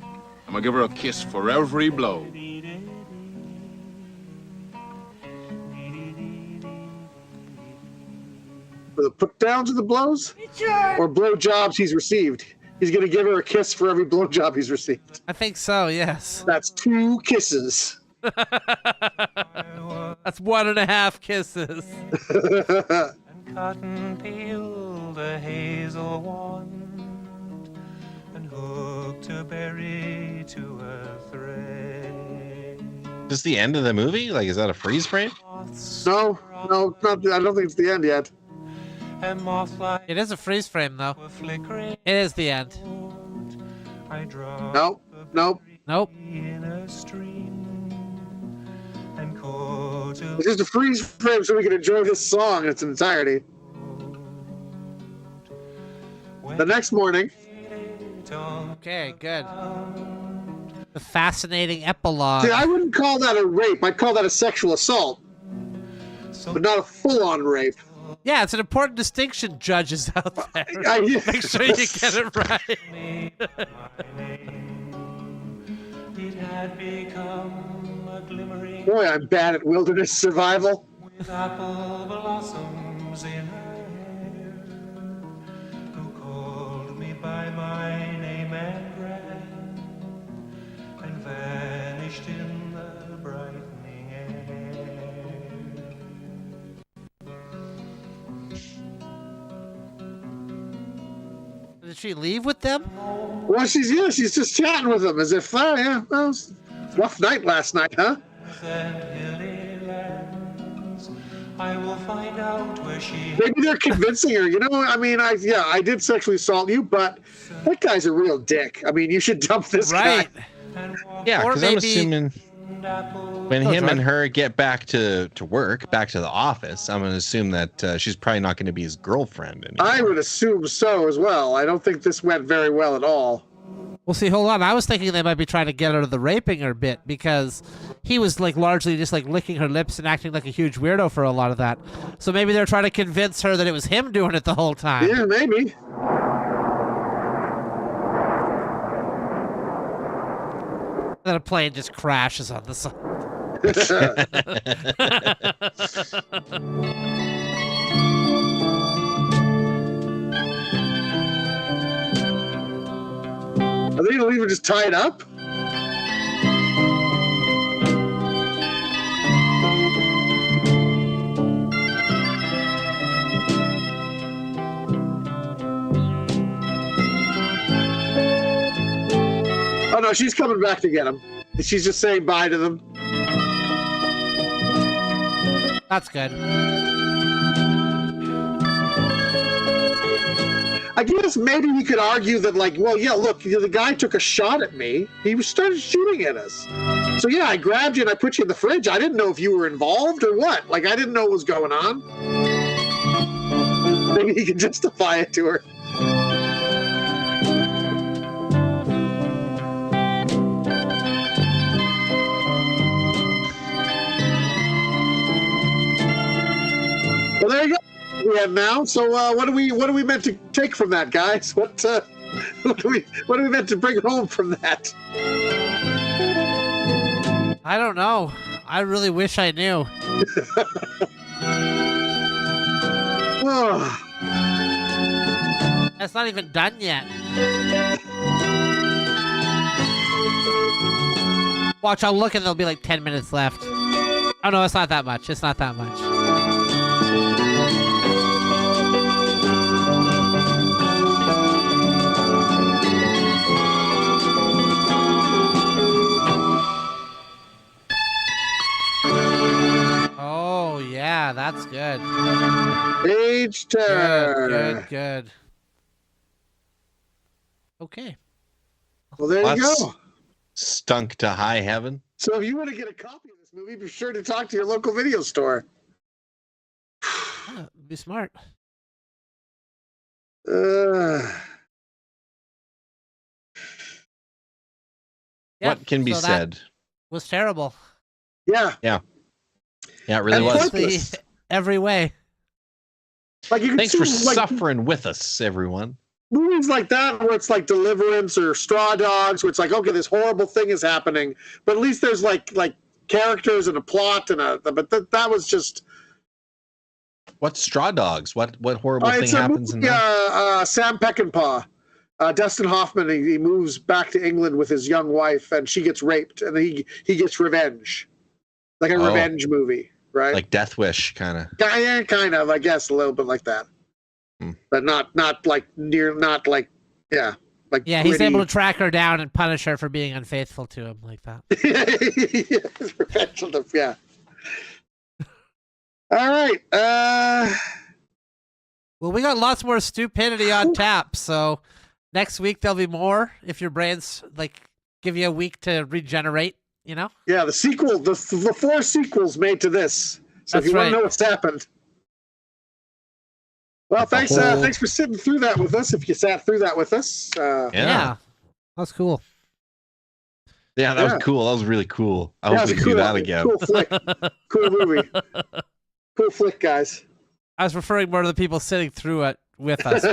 I'm gonna give her a kiss for every blow. For the put downs or the blows? Or blow jobs he's received. He's going to give her a kiss for every blow job he's received. I think so, yes. That's 2 kisses. That's 1.5 kisses. Cotton peeled a hazel wand and hooked a berry to a thread. Is this the end of the movie? Like, is that a freeze frame? No, not, I don't think it's the end yet. It is a freeze frame, though. It is the end. Nope. Nope. It's just a freeze frame so we can enjoy this song in its entirety. The next morning. Okay, good. The fascinating epilogue. See, I wouldn't call that a rape. I'd call that a sexual assault. But not a full-on rape. Yeah, it's an important distinction, judges out there. Make sure you get it right. It had become a glimmering Boy, I'm bad at wilderness survival. with apple blossoms in her hair, who called me by my name and ran and vanished in the brightening air. Did she leave with them? Well, she's just chatting with them as if, yeah, well, it was a rough night last night, huh? I will find out where she. Maybe they're convincing her. You know, I mean, I did sexually assault you, but that guy's a real dick. I mean, you should dump this guy. Yeah, Or because I'm maybe- assuming when him and her get back to work, back to the office, I'm going to assume that she's probably not going to be his girlfriend anymore. I would assume so as well. I don't think this went very well at all. Well, see, hold on. I was thinking they might be trying to get her to the raping her bit because he was like largely just like licking her lips and acting like a huge weirdo for a lot of that. So maybe they're trying to convince her that it was him doing it the whole time. Yeah, maybe. Then a plane just crashes on the side. Are they gonna leave her just tied up? Oh no, she's coming back to get him. She's just saying bye to them. That's good. I guess maybe we could argue that, like, well, yeah, look, the guy took a shot at me. He started shooting at us. So, yeah, I grabbed you and I put you in the fridge. I didn't know if you were involved or what. Like, I didn't know what was going on. Maybe he could justify it to her. Well, there you go. We have now. So, what are we meant to take from that, guys? What are we meant to bring home from that? I don't know. I really wish I knew. That's not even done yet. Watch, I'll look and there'll be like 10 minutes left. Oh no, it's not that much. It's not that much. Oh yeah, that's good. Page turn. Good. Okay. Well, there you That's go. Stunk to high heaven. So, if you want to get a copy of this movie, be sure to talk to your local video store. Be smart. Yeah, what can be so that said? Was terrible. Yeah. Yeah. Yeah, it really was. Pointless. Every way. Like you can Thanks for see, like, suffering with us, everyone. movies like that where it's like Deliverance or Straw Dogs, where it's like, okay, this horrible thing is happening, but at least there's like characters and a plot and but that was just. What's Straw Dogs? What horrible thing It's a happens movie, in that? Sam Peckinpah. Dustin Hoffman, he moves back to England with his young wife, and she gets raped, and he gets revenge, like a revenge movie, right? Like Death Wish, kind of. Yeah, kind of, I guess, a little bit like that, but not like like Yeah, he's able to track her down and punish her for being unfaithful to him like that. Revenge, yeah. All right. Well, we got lots more stupidity on tap, so next week there'll be more if your brains like give you a week to regenerate, you know? Yeah, the sequel, the 4 sequels made to this. So if you want to know what's happened. Well, thanks for sitting through that with us. If you sat through that with us. Yeah. That's cool. Yeah, that was cool. That was really cool. I hope we can do that again. Cool flick. Cool movie. Cool flick, guys. I was referring more to the people sitting through it with us,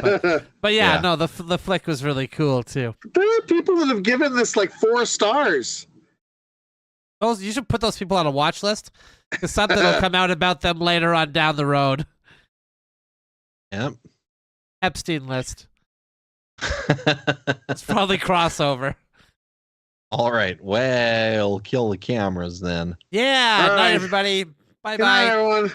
but yeah, no, the flick was really cool too. There are people that have given this like 4 stars. You should put those people on a watch list because something will come out about them later on down the road. Yep. Epstein list. It's probably crossover. All right. Well, kill the cameras then. Yeah. All Night, right. everybody. Bye-bye. Good night, everyone.